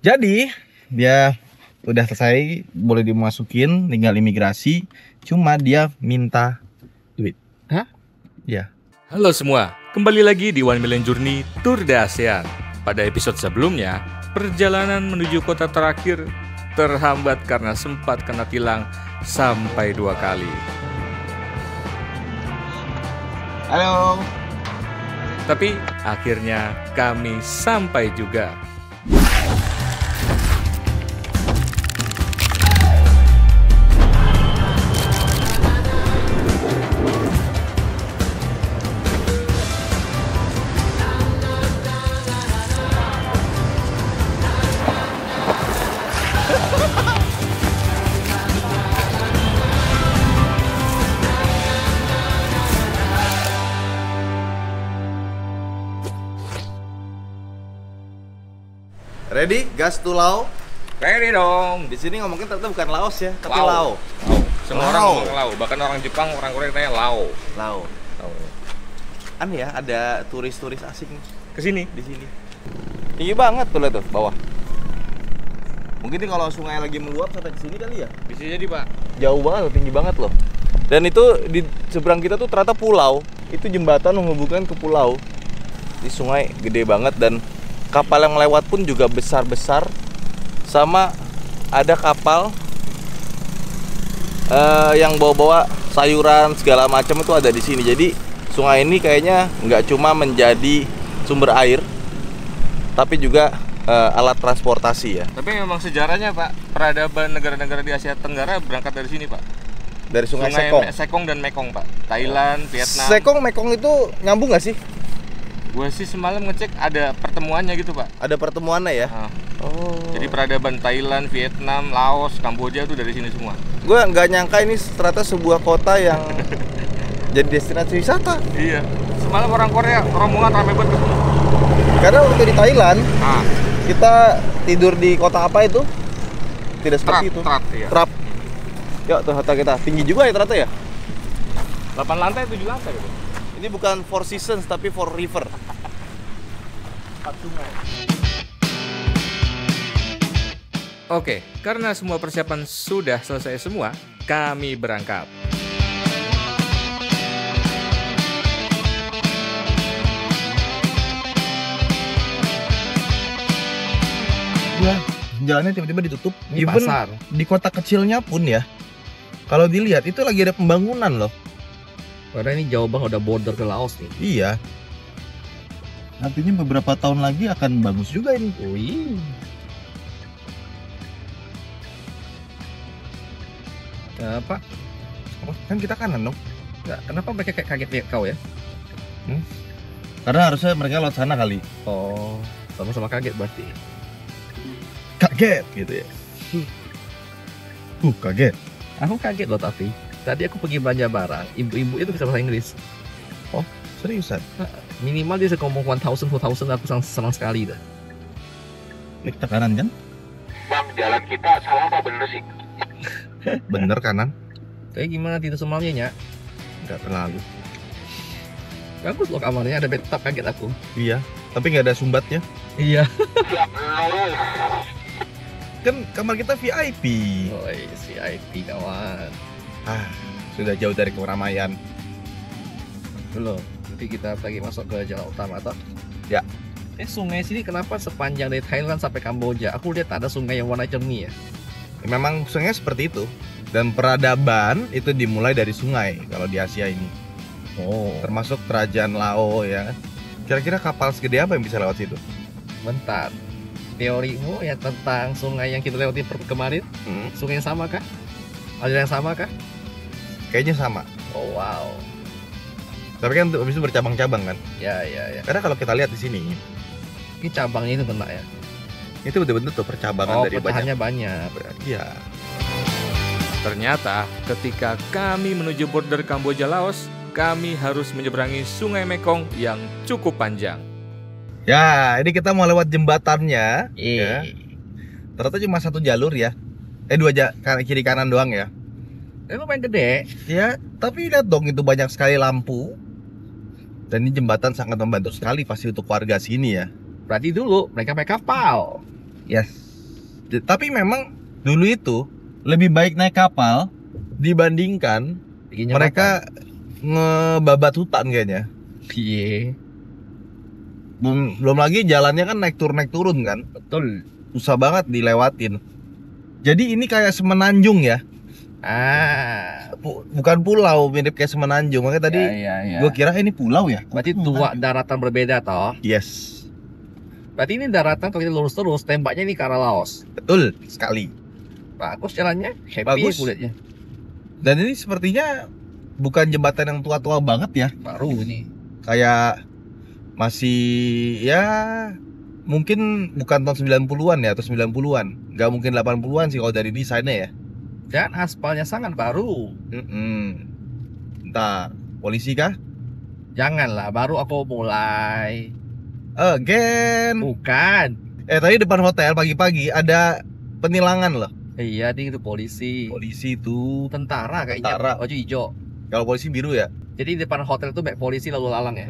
Jadi dia udah selesai, boleh dimasukin, tinggal imigrasi. Cuma dia minta duit. Hah? Ya. Halo semua, kembali lagi di One Million Journey Tour de ASEAN. Pada episode sebelumnya, perjalanan menuju kota terakhir terhambat karena sempat kena tilang sampai 2 kali. Halo. Tapi akhirnya kami sampai juga. Ready? Gas to Lao. Ready dong. Di sini ngomongin ternyata bukan Laos ya, tapi Lao. Lao. Semua orang ngomong Lao, bahkan orang Jepang, orang Korea tanya Lao. Lao. Aneh ya, ada turis-turis asing Kesini. di sini. Tinggi banget tuh, lihat tuh bawah. Mungkin ini kalau sungai lagi meluap sampai ke sini kali ya. Bisa jadi Pak. Jauh banget loh, tinggi banget loh. Dan itu di seberang kita tuh ternyata pulau. Itu jembatan menghubungkan ke pulau. Di sungai gede banget dan kapal yang lewat pun juga besar-besar. Sama ada kapal yang bawa-bawa sayuran segala macam itu ada di sini. Jadi sungai ini kayaknya nggak cuma menjadi sumber air, tapi juga alat transportasi ya. Tapi memang sejarahnya Pak, peradaban negara-negara di Asia Tenggara berangkat dari sini Pak. Dari sungai Sekong. Sekong dan Mekong Pak. Thailand, Vietnam. Sekong Mekong itu nyambung nggak sih? Gue sih semalam ngecek ada pertemuannya gitu Pak. Ada pertemuannya ya? Nah, Oh. jadi peradaban Thailand, Vietnam, Laos, Kamboja tuh dari sini semua. Gue nggak nyangka ini ternyata sebuah kota yang jadi destinasi wisata. Iya. Semalam orang Korea rombongan rame banget ketemu. Karena waktu di Thailand Ah, kita tidur di kota apa itu? Tidak seperti itu. Trat ya. Trap. Yuk tuh hotel kita tinggi juga ya ternyata ya. 8 lantai, 7 lantai gitu. Ini bukan Four Seasons tapi Four River. Oke, karena semua persiapan sudah selesai semua, kami berangkat. Ya, jalannya tiba-tiba ditutup. Ini Even pasar. di kota kecilnya pun ya. Kalau dilihat itu lagi ada pembangunan loh. Padahal ini jauh banget, udah border ke Laos nih. Iya. Artinya beberapa tahun lagi akan bagus juga ini. Wih. Apa? Kan kita kanan dong. Nggak, kenapa mereka kayak kaget lihat kau ya? Karena harusnya mereka lewat sana kali. Oh, sama-sama kaget berarti. Kaget gitu ya. Kaget. Aku kaget loh tapi. Tadi aku pergi belanja barang, ibu-ibu itu bisa bahasa Inggris. Seriusan? Minimal dia bisa ngomong 1000, 2000, aku senang sekali dah. Ini kita kanan kan? Bang, jalan kita salah apa bener sih? Bener kanan. Kayak gimana tidur semalamnya, Nyak? Nggak terlalu. Bagus loh kamarnya, ada bathtub, kaget aku. Iya. Tapi nggak ada sumbatnya. Iya. Siap lu. Kan kamar kita VIP. Oh, VIP kawan. Sudah jauh dari keramaian. Belum. Nanti kita lagi masuk ke jalan utama toh. Ya. Sungai sini kenapa sepanjang dari Thailand sampai Kamboja? Aku lihat ada sungai yang warna jernih ya. Memang sungai seperti itu. Dan peradaban itu dimulai dari sungai kalau di Asia ini. Oh. Termasuk kerajaan Lao ya. Kira-kira kapal segede apa yang bisa lewat situ? Bentar. Teorimu ya tentang sungai yang kita lewati kemarin, sungai yang sama kah? Aliran yang sama kah? Kayaknya sama. Oh wow. Tapi kan habis itu bercabang-cabang kan. Ya. Karena kalau kita lihat di sini, Ini cabangnya itu kena ya. itu betul-betul tuh percabangan Oh, dari pecahannya banyak. Iya. Ternyata ketika kami menuju border Kamboja Laos, kami harus menyeberangi Sungai Mekong yang cukup panjang. Ya, ini kita mau lewat jembatannya. Ya. Eh. Ternyata cuma satu jalur ya. Dua kiri kanan doang ya. Lumayan gede. Ya, tapi lihat dong itu banyak sekali lampu. Dan ini jembatan sangat membantu sekali pasti untuk warga sini ya. Berarti dulu mereka pakai kapal. Yes. Tapi memang dulu itu lebih baik naik kapal dibandingkan Bikin mereka ngebabat hutan kayaknya. Iya, Belum lagi jalannya kan naik turun kan. betul. Susah banget dilewatin. Jadi ini kayak semenanjung ya. Bukan pulau, mirip kayak semenanjung. Makanya tadi ya. gue kira ini pulau ya. Berarti dua daratan berbeda toh. Yes, Berarti ini daratan kalau kita lurus terus tembaknya ini ke arah Laos. betul sekali. Bagus jalannya, happy Bagus. kulitnya. Dan ini sepertinya bukan jembatan yang tua-tua banget ya. Baru ini. Kayak masih ya mungkin bukan tahun 90-an ya atau 90-an. Nggak mungkin 80-an sih kalau dari desainnya ya. Dan aspalnya sangat baru. Entah polisi kah? Janganlah, baru aku mulai. Again. Bukan. Tadi depan hotel pagi-pagi ada penilangan loh. Iya, itu polisi. Polisi itu. Tentara kayaknya. Tentara. Baju hijau. Kalau polisi biru ya. Jadi di depan hotel itu banyak polisi lalu lalang ya.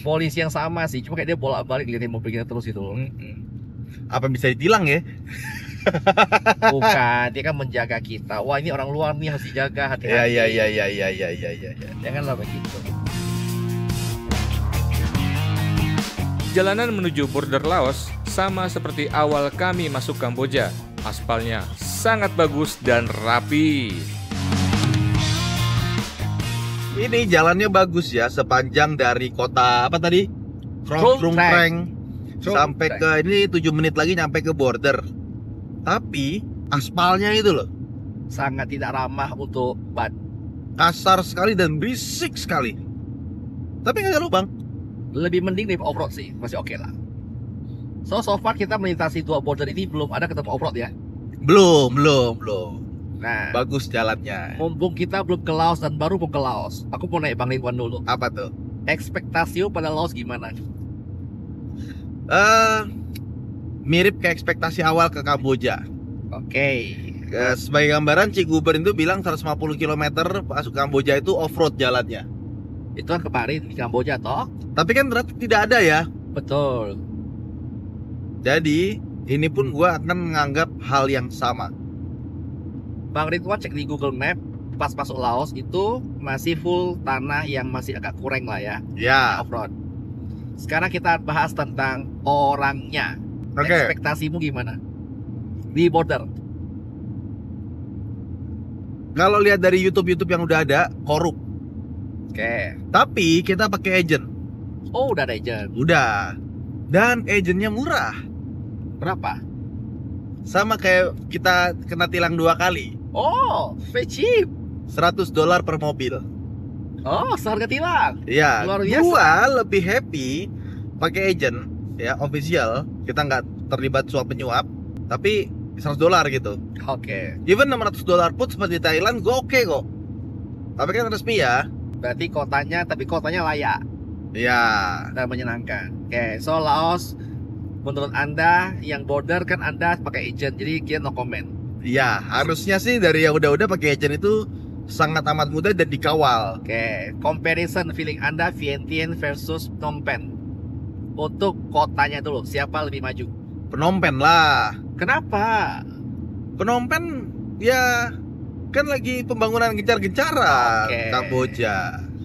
Polisi yang sama sih, cuma kayak dia bolak-balik liatin mobil kita terus gitu loh. Apa bisa ditilang ya? Bukan, dia kan menjaga kita. Wah, ini orang luar nih harus dijaga, hati-hati. Ya. Janganlah begitu. Jalanan menuju border Laos sama seperti awal kami masuk Kamboja. Aspalnya sangat bagus dan rapi. Ini jalannya bagus ya, sepanjang dari kota apa tadi? Krung Preng sampai ke ini 7 menit lagi nyampe ke border. Tapi aspalnya itu loh Sangat tidak ramah untuk ban. kasar sekali dan berisik sekali. Tapi nggak ada lubang. Lebih mending dari off-road sih, masih oke lah. So far kita melintasi dua border ini belum ada ketemu off-road ya. Belum. Nah, Bagus jalannya. mumpung kita belum ke Laos dan baru mau ke Laos, aku mau naik Bang Ridwan dulu. Apa tuh? Ekspektasi pada Laos gimana? Mirip kayak ekspektasi awal ke Kamboja. Oke. Sebagai gambaran, Cik Guber itu bilang 150 km masuk Kamboja itu off-road jalannya. Itu kan kemarin di Kamboja toh? Tapi kan ternyata tidak ada ya. Betul. Jadi ini pun gua akan menganggap hal yang sama. Bang Ridwan cek di Google Map, pas masuk Laos itu masih full tanah yang masih agak kurang lah ya, Ya, off-road. Sekarang kita bahas tentang orangnya. oke. Ekspektasimu gimana? Di border. Kalau lihat dari YouTube yang udah ada, korup. Oke. Tapi kita pakai agent. Oh, udah ada agent. Udah. Dan agentnya murah. Berapa? Sama kayak kita kena tilang 2 kali. Oh, very cheap. $100 per mobil. Oh, seharga tilang. Ya, Luar biasa. gua lebih happy pakai agent ya, official. Kita nggak terlibat suap penyuap, tapi $100 gitu. Oke. Even $600 pun seperti Thailand, gua oke kok. Tapi kan resmi ya. Berarti kotanya layak Ya, dan menyenangkan. Oke, so Laos menurut Anda yang border kan Anda pakai agent, jadi kita no comment. ya harusnya sih dari yang udah pakai agent itu sangat amat mudah dan dikawal. Oke, comparison feeling Anda Vientiane versus Phnom Penh. Untuk kotanya dulu, siapa lebih maju? Phnom Penh lah. Kenapa? Phnom Penh ya kan lagi pembangunan gencar-gencaran Oke. Kamboja.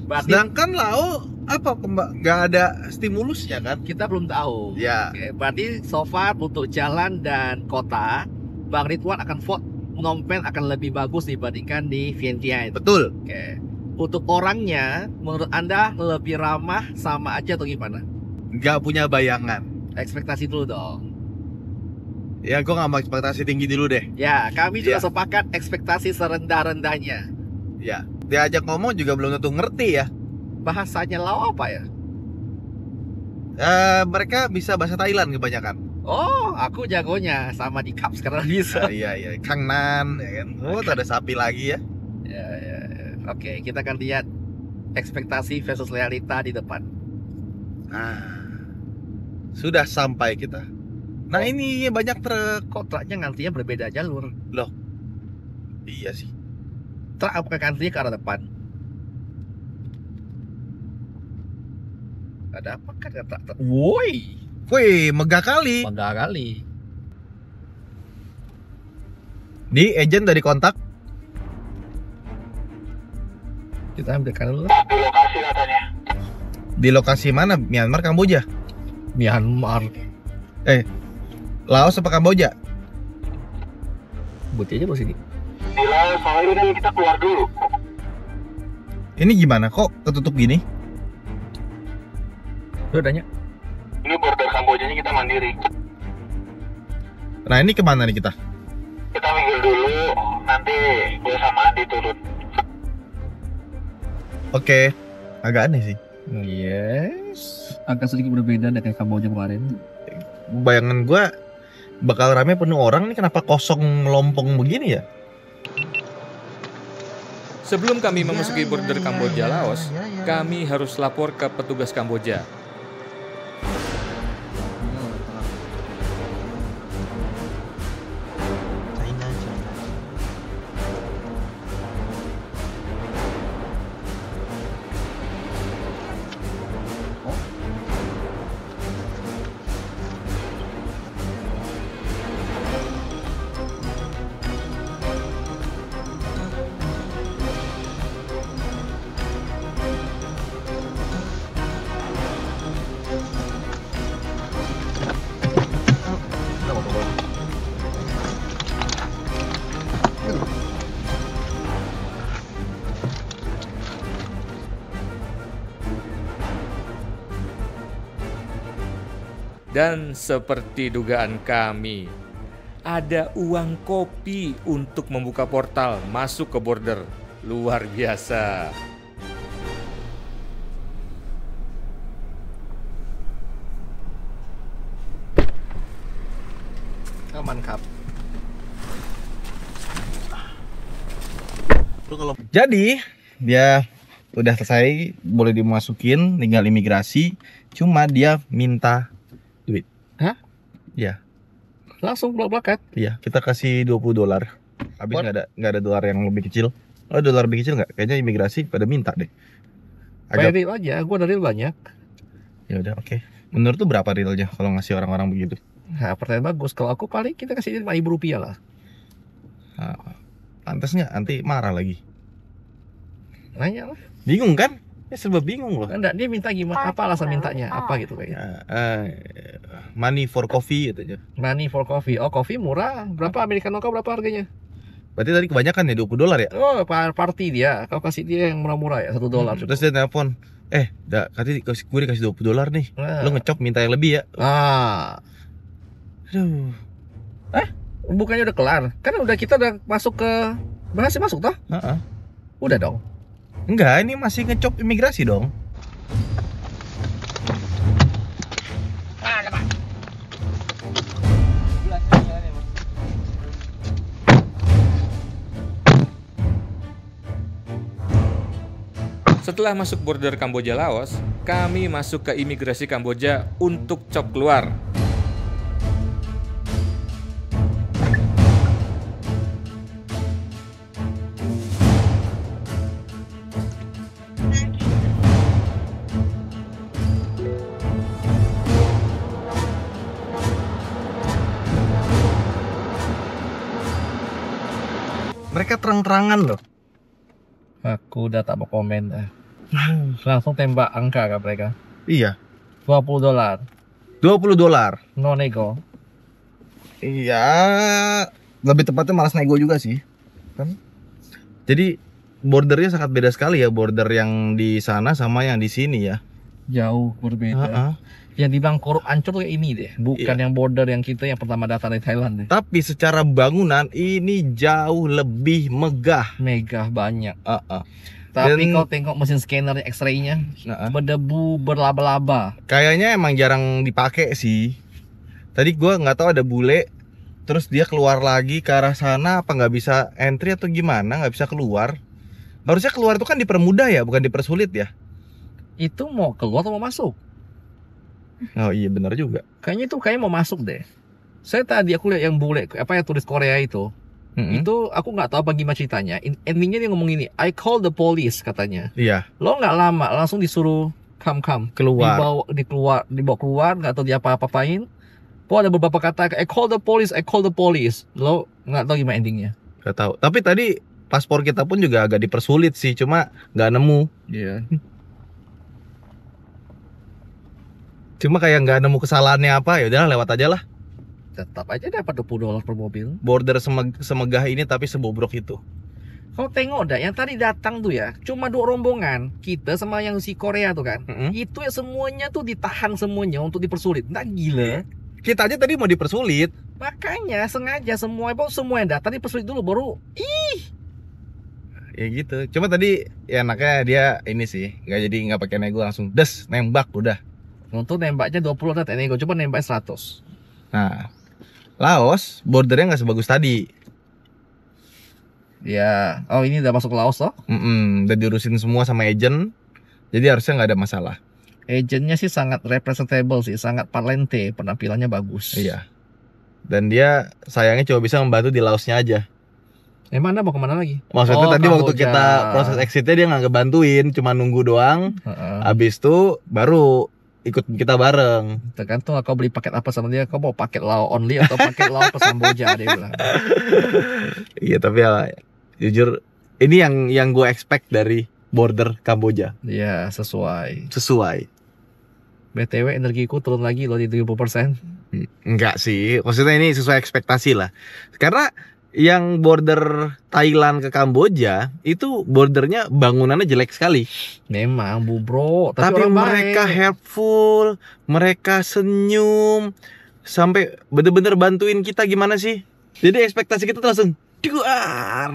Berarti Sedangkan Laos nggak ada stimulusnya kan? kita belum tahu. Ya, Oke, berarti so far untuk jalan dan kota, Bang Ridwan akan vote Phnom Penh akan lebih bagus dibandingkan di Vientiane. betul. Oke. Untuk orangnya, menurut Anda lebih ramah sama aja atau gimana? Nggak punya bayangan. Ekspektasi dulu dong. Ya, gue nggak mau ekspektasi tinggi dulu deh. Ya, kami juga Ya. sepakat ekspektasi serendah-rendahnya. Ya, diajak ngomong juga belum tentu ngerti ya. Bahasanya Lao apa ya? Mereka bisa bahasa Thailand kebanyakan. Oh, aku jagonya sama di cup sekarang bisa. Iya, Kang Nan, ya kan. Oh, tuh ada sapi lagi ya. Ya. Oke, kita akan lihat ekspektasi versus realita di depan. Nah, sudah sampai kita. Nah, ini banyak truk. Kontraknya ngantrinya berbeda jalur. Iya sih. Truk apa ngantrinya ke arah depan? Ada apa kan kata? Woi, Wih, megah kali. bangga kali. Di agent dari kontak. Kita ambil kanan dulu. Di lokasi katanya. Di lokasi mana? Myanmar, Kamboja? Myanmar. Laos apa Kamboja? Bukti aja bos ini. Di Laos, soalnya kan kita keluar dulu. Ini gimana kok ketutup gini? Udah tanya. Ini border Kambojanya kita mandiri. Nah ini kemana nih kita? Kita minggir dulu, nanti gue sama Andi turun. Oke, agak aneh sih. Yes. Agak sedikit berbeda dengan Kamboja kemarin. Bayangan gua bakal rame penuh orang nih, kenapa kosong melompong begini ya? Sebelum kami memasuki border Kamboja Laos, kami harus lapor ke petugas Kamboja. Dan seperti dugaan kami, ada uang kopi untuk membuka portal masuk ke border. Luar biasa. Aman kap. Jadi dia udah selesai, boleh dimasukin, tinggal imigrasi. Cuma dia minta duit. Hah? Iya, Langsung blok-blokat. iya. Kita kasih $20. Habis What? nggak ada dolar yang lebih kecil. Oh, dolar lebih kecil nggak? Kayaknya imigrasi pada minta deh. Bayar Agak. real aja, gua dari real banyak. Ya udah, oke. Menurut tuh berapa realnya kalau ngasih orang-orang begitu? Nah, pertanyaan bagus. Kalau aku paling kita kasih Rp5.000 lah. Nah, pantas nggak? Nanti marah lagi. Nanya lah. Bingung kan? Ya serba bingung loh. Enggak, dia minta gimana? Apa alasan mintanya? Apa gitu kayaknya. Money for coffee gitu. Money for coffee. Oh, coffee murah. Berapa Americano kau berapa harganya? Berarti tadi kebanyakan ya $20 ya? Oh, party dia. Kau kasih dia yang murah-murah ya, $1 cukup. Terus dia telepon, gue dikasih $20 nih. Nah. Lo ngecop minta yang lebih ya? Ah, Aduh. bukannya udah kelar? Kan udah kita udah masuk ke berhasil masuk toh? Heeh. Udah dong. Enggak, ini masih ngecop imigrasi dong. Setelah masuk border Kamboja Laos, kami masuk ke imigrasi Kamboja untuk cop keluar. Mereka terang-terangan loh. Aku udah tak mau komen dah. Langsung tembak angka kan mereka. Iya, $20. $20. No nego. Iya, lebih tepatnya malas nego juga sih. Kan? Jadi bordernya sangat beda sekali ya, border yang di sana sama yang di sini ya. Jauh berbeda. Heeh. Yang dibilang korup ancur kayak ini deh. Bukan Iya. yang border yang kita yang pertama datang dari Thailand deh. Tapi secara bangunan ini jauh lebih megah. Megah banyak. Heeh. Tapi Dan- kau tengok mesin scanner X-ray-nya Nah, berdebu berlaba-laba. kayaknya emang jarang dipakai sih. Tadi gua nggak tahu ada bule, terus dia keluar lagi ke arah sana, apa nggak bisa entry atau gimana, nggak bisa keluar. Harusnya keluar itu kan dipermudah ya, bukan dipersulit ya. Itu mau keluar atau mau masuk? Oh iya benar juga. Kayaknya mau masuk deh. Saya tadi aku lihat yang bule apa yang tulis Korea itu. Mm-mm. Itu aku nggak tahu apa gimana ceritanya. Endingnya dia ngomong ini, I call the police katanya. Iya, Lo nggak lama langsung disuruh come keluar. dibawa keluar nggak tahu dia apa-apain. ada beberapa kata, I call the police. Lo nggak tahu gimana endingnya. Gak tahu. Tapi tadi paspor kita pun juga agak dipersulit sih, cuma nggak nemu. Iya. Cuma kayak nggak nemu kesalahannya apa, ya udah lewat aja lah. Tetap aja dapat $20 per mobil. Border semegah ini tapi sebobrok itu. Kau tengok dah, yang tadi datang tuh ya, cuma 2 rombongan. Kita sama yang si Korea tuh kan. Itu ya semuanya tuh ditahan semuanya untuk dipersulit. Nggak gila. Kita aja tadi mau dipersulit. Makanya sengaja semua yang datang dipersulit dulu baru. Ya gitu. Cuma tadi ya anaknya dia ini sih, nggak pakai nego, langsung des nembak udah. Untuk nembaknya 20 ada nego, coba nembak 100. Nah, Laos bordernya nggak sebagus tadi. Ya, oh ini udah masuk Laos loh. Udah diurusin semua sama agent, jadi harusnya nggak ada masalah. Agentnya sih sangat representable sih, sangat parlente, penampilannya bagus. Iya. Dan dia sayangnya cuma bisa membantu di Laosnya aja. Emang Anda mau kemana lagi? Maksudnya tadi waktu Kamboja. kita proses exitnya dia nggak ngebantuin, cuma nunggu doang. Habis itu baru ikut kita bareng. Tergantung kau beli paket apa sama dia. Kau mau paket Lao only atau paket Lao plus Kamboja, dia bilang. Iya, tapi ya jujur ini yang gue expect dari border Kamboja. Iya, sesuai. BTW energiku turun lagi loh di 70%. Enggak sih, maksudnya ini sesuai ekspektasi lah. Karena yang border Thailand ke Kamboja itu bordernya bangunannya jelek sekali. Memang Bu Bro, Tapi orang mereka baik. helpful, mereka senyum, sampai bener-bener bantuin kita gimana sih. Jadi ekspektasi kita tuh langsung duar.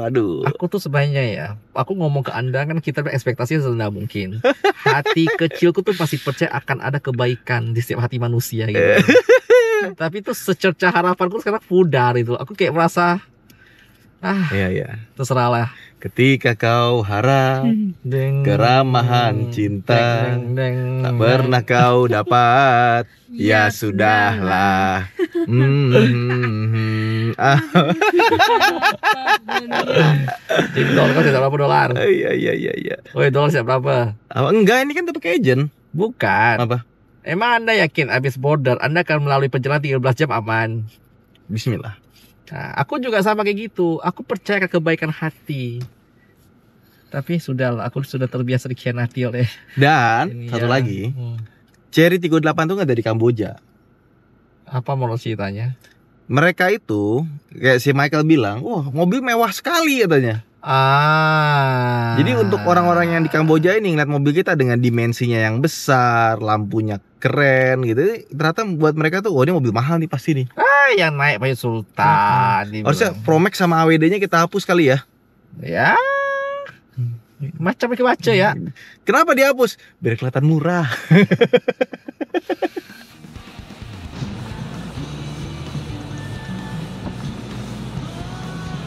Aduh. Aku tuh sebenarnya ya, aku ngomong ke Anda kan kita berekspektasi serendah mungkin. Hati kecilku tuh pasti percaya akan ada kebaikan di setiap hati manusia gitu. Tapi tuh secerca harapanku sekarang pudar itu. Aku kayak merasa Iya. terserah lah. Ketika kau harap keramahan cinta tak pernah kau dapat, ya sudahlah. Jadi dolar kan tidak berapa dolar? Iya. Woi, dolar siap berapa? Apa enggak, ini kan tapi pakai agent. Bukan. Apa? Emang Anda yakin habis border Anda akan melalui perjalanan 13 jam aman? Bismillah. Nah, aku juga sama kayak gitu. Aku percaya ke kebaikan hati. Tapi sudahlah, aku sudah terbiasa dikhianati oleh Dan ini satu ya. lagi, Cherry 38 tuh nggak dari Kamboja. Apa menurut ceritanya? Mereka itu kayak si Michael bilang, wah mobil mewah sekali katanya. Jadi untuk orang-orang yang di Kamboja ini ngeliat mobil kita dengan dimensinya yang besar, lampunya keren gitu, ternyata buat mereka tuh, wah ini mobil mahal nih pasti nih. Yang naik Pak Sultan. dibilang. Harusnya Pro Max sama AWD-nya kita hapus kali ya. Ya. Macam-macam ya. Kenapa dihapus? Biar kelihatan murah.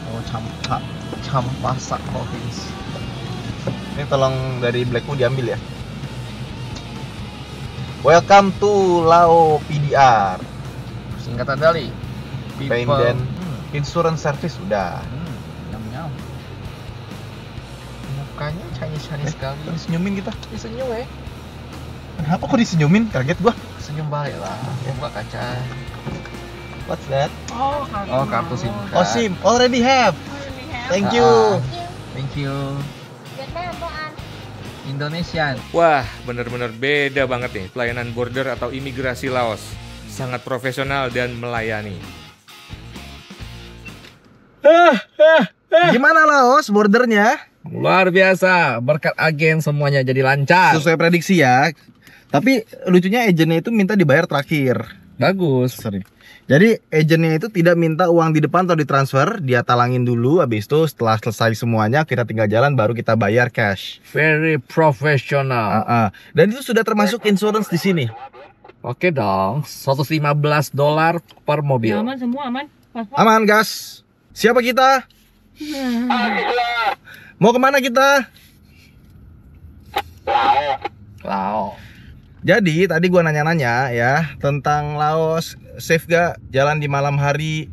Oh, campasak provinsi. Ini tolong dari Blackwood diambil ya. Welcome to Lao PDR. Singkatan dari Payment Insurance Service udah. Nyam-nyam. Mukanya Chinese sekali. Disenyumin kita. Disenyum ya. Kenapa kok disenyumin? Kaget gua. Senyum balik lah. Buka kaca. What's that? Oh, kartu SIM. Oh, SIM. Already have. Thank you. Thank you. Indonesian. Wah, benar-benar beda banget nih pelayanan border atau imigrasi Laos. Sangat profesional dan melayani. Gimana Laos bordernya? Luar biasa, berkat agen semuanya jadi lancar. Sesuai prediksi ya. Tapi lucunya agennya itu minta dibayar terakhir. Bagus. Sorry. Jadi agennya itu tidak minta uang di depan atau ditransfer, dia talangin dulu, habis itu setelah selesai semuanya kita tinggal jalan baru kita bayar cash. Very professional. Dan itu sudah termasuk insurance di sini. Oke dong, $115 per mobil. Aman semua aman. Aman gas. Siapa kita? Mau kemana kita? Wow. Jadi tadi gua nanya-nanya ya tentang Laos, safe gak jalan di malam hari?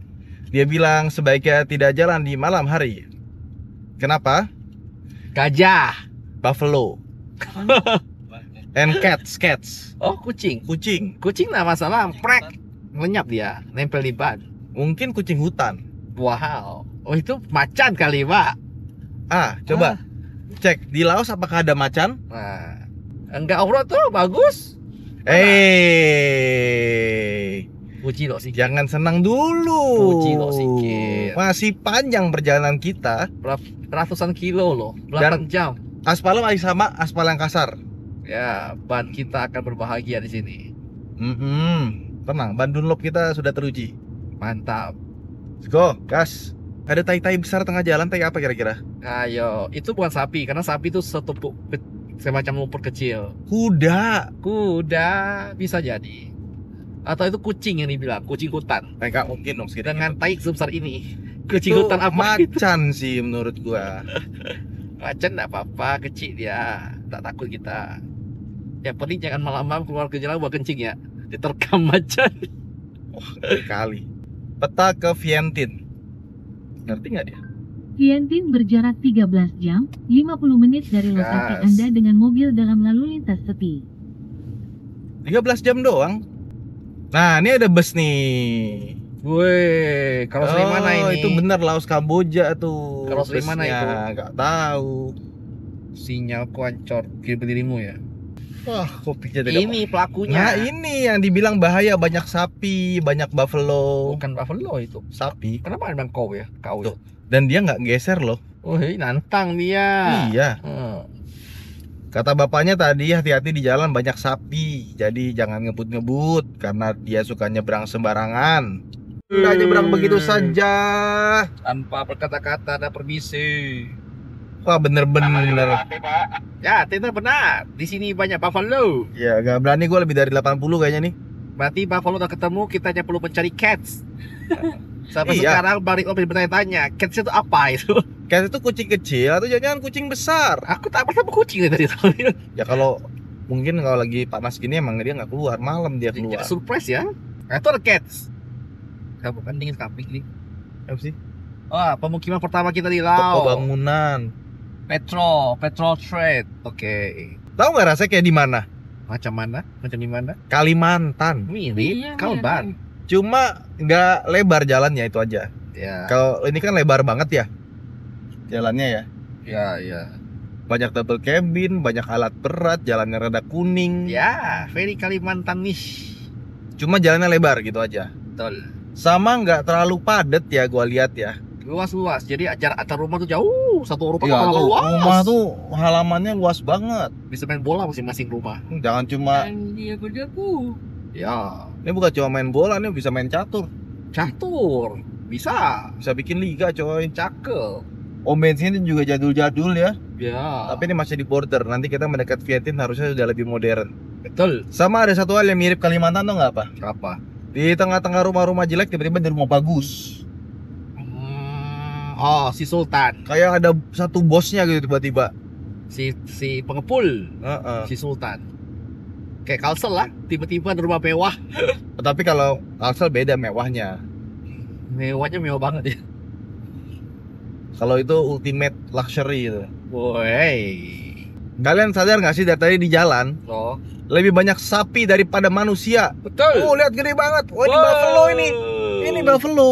Dia bilang sebaiknya tidak jalan di malam hari. Kenapa? Gajah. Buffalo. And cats. Oh, kucing. Kucing. Kucing nggak masalah, prek. Lenyap dia, nempel di ban. Mungkin kucing hutan. Wow. Oh itu macan kali, Pak. Coba cek di Laos apakah ada macan? Nah, enggak offroad tuh bagus. Puji lo sih. Jangan senang dulu. Puji lo sikit. Masih panjang perjalanan kita. Ratusan kilo loh, 8 jam. Aspalnya masih sama aspal yang kasar. Ya, ban kita akan berbahagia di sini. Tenang, ban Dunlop kita sudah teruji. Mantap. Let's go, gas. Ada tai-tai besar tengah jalan, tai apa kira-kira? Ayo, itu bukan sapi karena sapi itu setumpuk semacam lumpur kecil. Kuda Bisa jadi. Atau itu kucing yang dibilang, kucing hutan. Enggak mungkin dong segitu. Dengan tai sebesar ini. Kucing Itu hutan apa itu? macan sih menurut gua. Macan enggak apa-apa, kecil dia. Tak takut kita. Yang penting jangan malam-malam keluar ke jalan buat kencing ya. Diterkam macan. Kali. Peta ke Vientiane. Ngerti nggak dia? Vientiane berjarak 13 jam, 50 menit dari lokasi Gas. Anda dengan mobil dalam lalu lintas sepi. 13 jam doang. Nah, ini ada bus nih. Woi, kalau dari mana ini? Itu bener Laos Kamboja tuh. Kalau dari mana busnya. itu? Nggak tahu. Sinyalku hancur, kiri berdirimu ya. Wah, kopinya tidak. Ini pelakunya. Nah, ini yang dibilang bahaya, banyak sapi, banyak buffalo. Bukan buffalo itu. Sapi. Kenapa bilang kau ya? Kau ya. Tuh. Dan dia nggak geser loh. Woi, nantang dia. Iya. Hmm. Kata bapaknya tadi hati-hati di jalan banyak sapi. Jadi jangan ngebut-ngebut karena dia suka nyebrang sembarangan. Udah nyebrang begitu saja. Tanpa berkata-kata dan permisi. Wah, bener-bener. Hati, Pak. Ya, tidak benar. Di sini banyak buffalo. Ya, gak berani gue lebih dari 80 kayaknya nih. Berarti buffalo udah ketemu, kita hanya perlu mencari cats. Sampai Iya. sekarang Bang Ridwan bertanya-tanya, cats itu apa itu? Kayak itu kucing kecil atau jangan kucing besar. Aku tak pernah kucing dari tadi. Ya kalau mungkin kalau lagi panas gini emang dia nggak keluar, malam dia keluar. Surprise ya. Nah, itu ada cats. Kamu kan dingin kambing nih. Apa sih? Oh, pemukiman pertama kita di Toko Laos. bangunan. Petrol trade. Oke. Tahu nggak rasanya kayak di mana? Macam mana? Macam di mana? Kalimantan. Mirip Kalban. Cuma nggak lebar jalannya itu aja. Ya. Kalau ini kan lebar banget ya jalannya ya. Ya. Banyak double cabin, banyak alat berat, jalannya rada kuning. Ya, very Kalimantan nih. Cuma jalannya lebar gitu aja. Betul. Sama nggak terlalu padat ya gua lihat ya. Luas. Jadi jarak antar rumah tuh jauh. Satu rumah Iya, malah tuh, luas. rumah tuh halamannya luas banget. Bisa main bola masing-masing rumah. Jangan cuma Ya, ini bukan cuma main bola, ini bisa main catur. catur. Bisa. Bisa bikin liga coy. Cakep. Om bensinnya juga jadul-jadul ya. Ya. Tapi ini masih di border. Nanti kita mendekat Vietnam harusnya sudah lebih modern. Betul. Sama ada satu hal yang mirip Kalimantan tuh nggak apa? Apa? Di tengah-tengah rumah-rumah jelek tiba-tiba ada rumah bagus. Oh, si Sultan. Kayak ada satu bosnya gitu tiba-tiba. Si pengepul. Heeh. Si Sultan. Kayak Kalsel lah. Tiba-tiba ada rumah mewah. Tapi kalau Kalsel beda mewahnya. Mewahnya mewah banget ya. Kalau itu ultimate luxury gitu. Woi. Kalian sadar nggak sih dari tadi di jalan Oh. lebih banyak sapi daripada manusia? Betul. Oh, lihat gede banget. Oh, ini buffalo ini. Ini buffalo.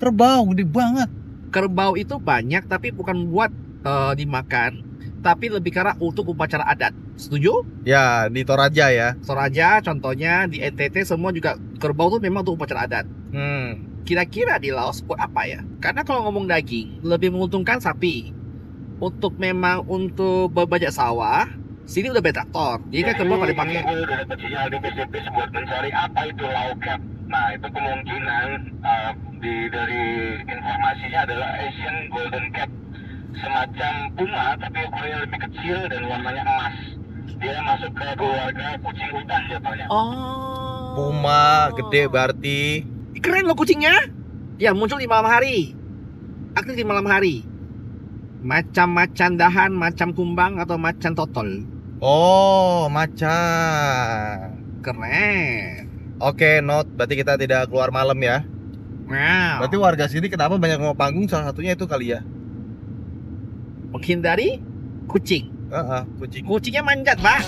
Kerbau gede banget. Kerbau itu banyak tapi bukan buat dimakan, tapi lebih karena untuk upacara adat. Setuju? Ya, di Toraja ya. Toraja contohnya di NTT semua juga kerbau tuh memang untuk upacara adat. Kira-kira di Laos buat apa ya? Karena kalau ngomong daging lebih menguntungkan sapi. Untuk berbajak sawah, sini udah traktor. Jadi kan kerbau pada dipakai. Gue udah dapet sinyal di BCP buat mencari apa itu Laucat. Nah, itu kemungkinan dari informasinya adalah Asian Golden Cat. Semacam puma tapi ukurannya lebih kecil dan warnanya emas. Dia masuk ke keluarga kucing hutan jatuhnya. Oh. Puma gede berarti. Keren loh kucingnya. Ya muncul di malam hari. Aktif di malam hari. Macam macan dahan, macam kumbang atau macan totol. Oh, macan. Keren. Oke, note. Berarti kita tidak keluar malam ya. Wow. Berarti warga sini kenapa banyak mau panggung? Salah satunya itu kali ya. Menghindari kucing. Kucing. Kucingnya manjat, Pak.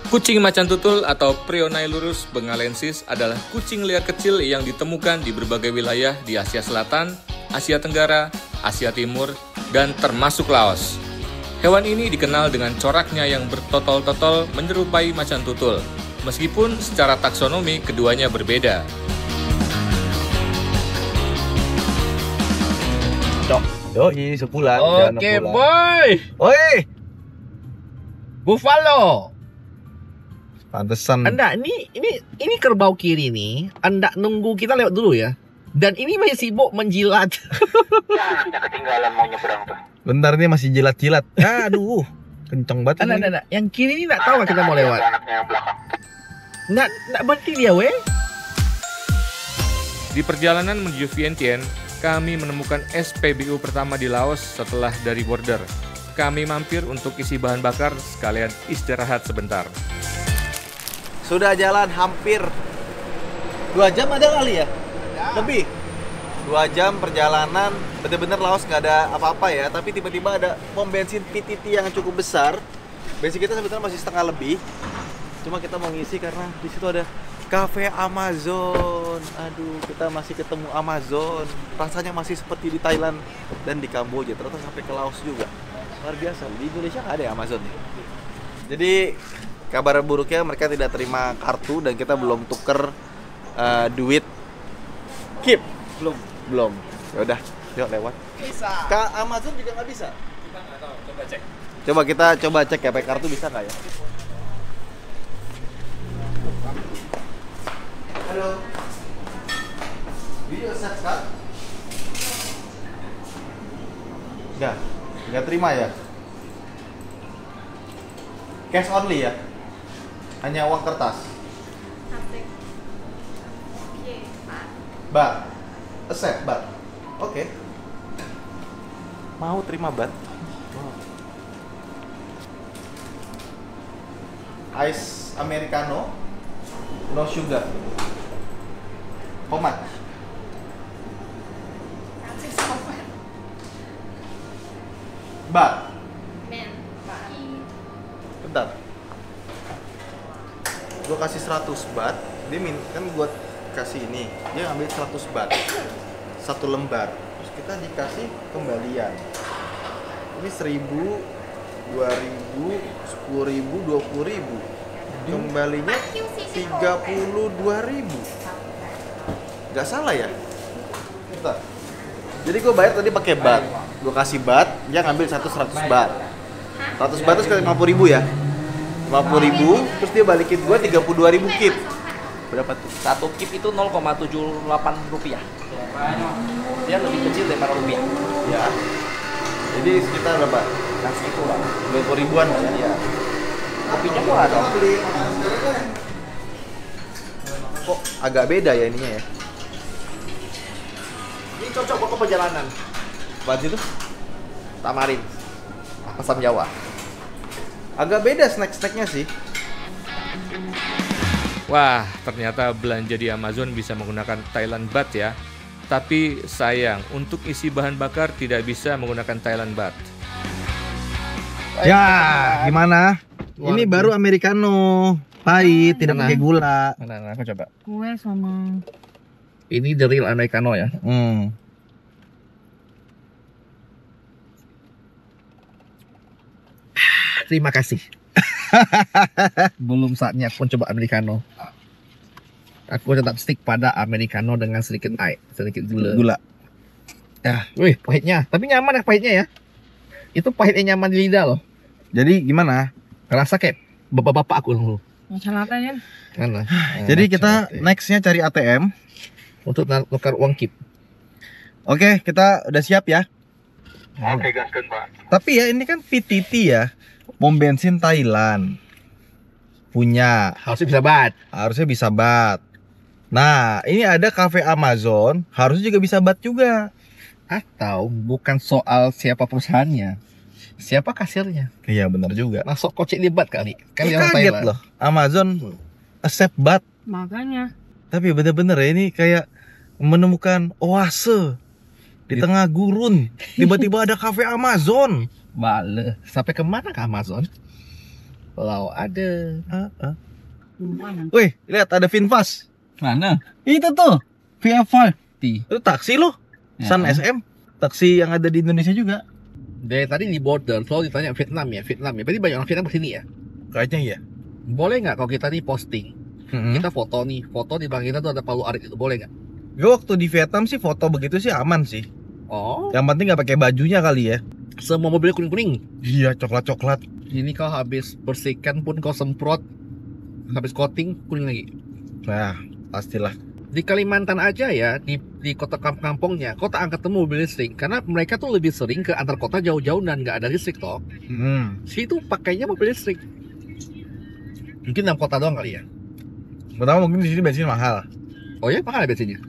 Kucing macan tutul atau Prionailurus bengalensis adalah kucing liar kecil yang ditemukan di berbagai wilayah di Asia Selatan, Asia Tenggara, Asia Timur, dan termasuk Laos. Hewan ini dikenal dengan coraknya yang bertotol-totol menyerupai macan tutul, meskipun secara taksonomi keduanya berbeda. Yoi, sebulan. Oke, boy. Oi, Buffalo. pantesan. Anda ini kerbau kiri nih. Anda nunggu kita lewat dulu ya. Dan ini masih sibuk menjilat. Anaknya ketinggalan mau nyebrang tuh. Bentar ini masih jilat-jilat. Aduh, kenceng banget. ini. Anda, yang kiri ini nggak tahu kita mau lewat. Anaknya yang belakang. Nggak berhenti dia, weh. Di perjalanan menuju Vientiane, kami menemukan SPBU pertama di Laos setelah dari border. Kami mampir untuk isi bahan bakar sekalian istirahat sebentar. Sudah jalan hampir 2 jam ada kali ya? Lebih 2 jam perjalanan, bener-bener Laos nggak ada apa-apa ya. Tapi tiba-tiba ada pom bensin PTT yang cukup besar. Bensin kita sebetulnya masih setengah lebih. Cuma kita mau ngisi karena di situ ada Cafe Amazon. Aduh, kita masih ketemu Amazon. Rasanya masih seperti di Thailand dan di Kamboja. Ternyata sampai ke Laos juga. Luar biasa. Di Indonesia nggak ada ya Amazon nih. Jadi kabar buruknya mereka tidak terima kartu dan kita belum tuker duit Kip. Belum. Ya udah, yuk lewat. Bisa. Ke Amazon juga nggak bisa. Kita nggak tahu. Coba cek. Kita coba cek ya, pakai kartu bisa nggak ya? Halo. Video set kan? Nggak terima ya? Cash only ya? Hanya uang kertas? Bat? Accept bat? Oke. Mau terima bat? Ice Americano, no sugar. How much? Bat? Bentar. Gua kasih 100 bat, dia kan buat kasih ini, dia ngambil 100 bat 1 lembar, terus kita dikasih kembalian ini 1000, 2000, 10.000, 20.000, kembalinya 32.000. Nggak salah ya? Bentar. Jadi gue bayar tadi pakai bat, gue kasih bat, dia ngambil 100 bat 100 bat itu sekitar 50.000 ya, 50.000, terus dia balikin gue 32.000 kip. Berapa tuh? 1 kip itu 0,78 rupiah. Dia lebih kecil daripada rupiah. Ya. Jadi sekitar berapa? Nah, segitu lah. 20 ribuan lah ya. Iya. Kopinya murah dong. Kok agak beda ya ininya ya? Ini cocok buat perjalanan. Buat itu Tamarin. Asam Jawa. agak beda snack-snacknya sih. Wah, ternyata belanja di Amazon bisa menggunakan Thailand Baht ya. Tapi sayang, untuk isi bahan bakar tidak bisa menggunakan Thailand Baht. Ya, gimana? Ini baru Americano. Pahit, tidak pakai gula. Mana aku coba. Kue sama Ini the real Americano ya. Terima kasih. Belum saatnya aku coba Americano. Aku tetap stick pada Americano dengan sedikit air, sedikit gula. Ya, wih, pahitnya. Tapi nyaman ya pahitnya ya. Itu pahitnya nyaman di lidah loh. Jadi gimana? Rasa kayak bapak-bapak aku dulu. masalah ya. Mana? Jadi kita nextnya cari ATM. Untuk tukar uang kip. Oke, kita udah siap ya. Oke, gaskan Pak. Tapi ya ini kan PTT ya. Pom bensin Thailand. Punya. Harusnya bisa bat. Harusnya bisa bat. Nah, ini ada Cafe Amazon. Harusnya juga bisa bat juga. Atau bukan soal siapa perusahaannya, siapa kasirnya. Iya benar juga. Masuk kocek di bat kali. Kan Ya, orang kaget Thailand. loh. Amazon accept bat. Makanya Tapi bener-bener ya ini kayak menemukan oase di tengah gurun. Tiba-tiba ada Cafe Amazon. Bale. Sampai kemana ke Amazon? Lau ada. Wih, lihat ada Finfast. Mana? Itu tuh VF50. Itu taksi loh. Sun Ya. SM. Taksi yang ada di Indonesia juga. Dari tadi di border selalu ditanya Vietnam ya. Berarti banyak orang Vietnam kesini ya. Kayaknya iya. Boleh nggak kalau kita nih posting, Mm-mm. kita foto di belakang kita tuh ada palu arit itu, boleh nggak? Gue waktu di Vietnam sih foto begitu sih aman sih. Oh, Yang penting nggak pakai bajunya kali ya. semua mobilnya kuning-kuning. Iya, coklat-coklat. Ini kau habis bersihkan pun kau semprot, habis coating kuning lagi. Nah, pastilah. Di Kalimantan aja ya, di kota kampungnya, kau tak angkat temu mobil listrik karena mereka tuh lebih sering ke antar kota jauh-jauh dan nggak ada listrik toh. Situ pakainya mobil listrik. Mungkin dalam kota doang kali ya. Pertama mungkin di sini bensin mahal. Oh ya, mahal ya bensinnya.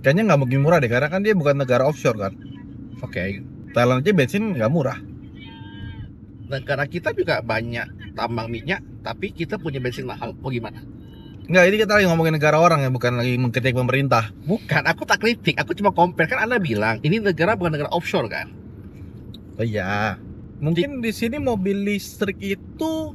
Kayaknya nggak mungkin murah deh, karena kan dia bukan negara offshore kan. Oke. Thailand aja bensin nggak murah. Negara kita juga banyak tambang minyak, tapi kita punya bensin mahal. Oh gimana? Nggak, ini kita lagi ngomongin negara orang ya, bukan lagi mengkritik pemerintah. Bukan, aku tak kritik, aku cuma compare. Kan Anda bilang, ini negara bukan negara offshore kan? Oh iya. Mungkin di sini mobil listrik itu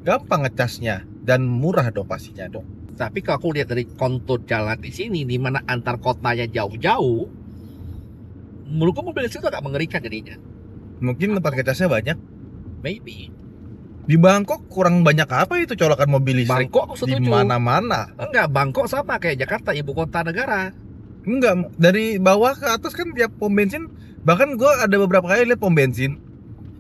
gampang ngecasnya dan murah dong pastinya dong. Tapi kalau aku lihat dari kontur jalan di sini, di mana antar kotanya jauh-jauh, menurutku mobil listrik itu agak mengerikan jadinya. Mungkin tempat ngecasnya banyak. Maybe. Di Bangkok kurang banyak apa itu colokan mobil listrik? Bangkok aku Di setuju. mana-mana. Enggak, Bangkok sama kayak Jakarta, ibu kota negara. Enggak, dari bawah ke atas kan tiap pom bensin. Bahkan gue ada beberapa kali lihat pom bensin.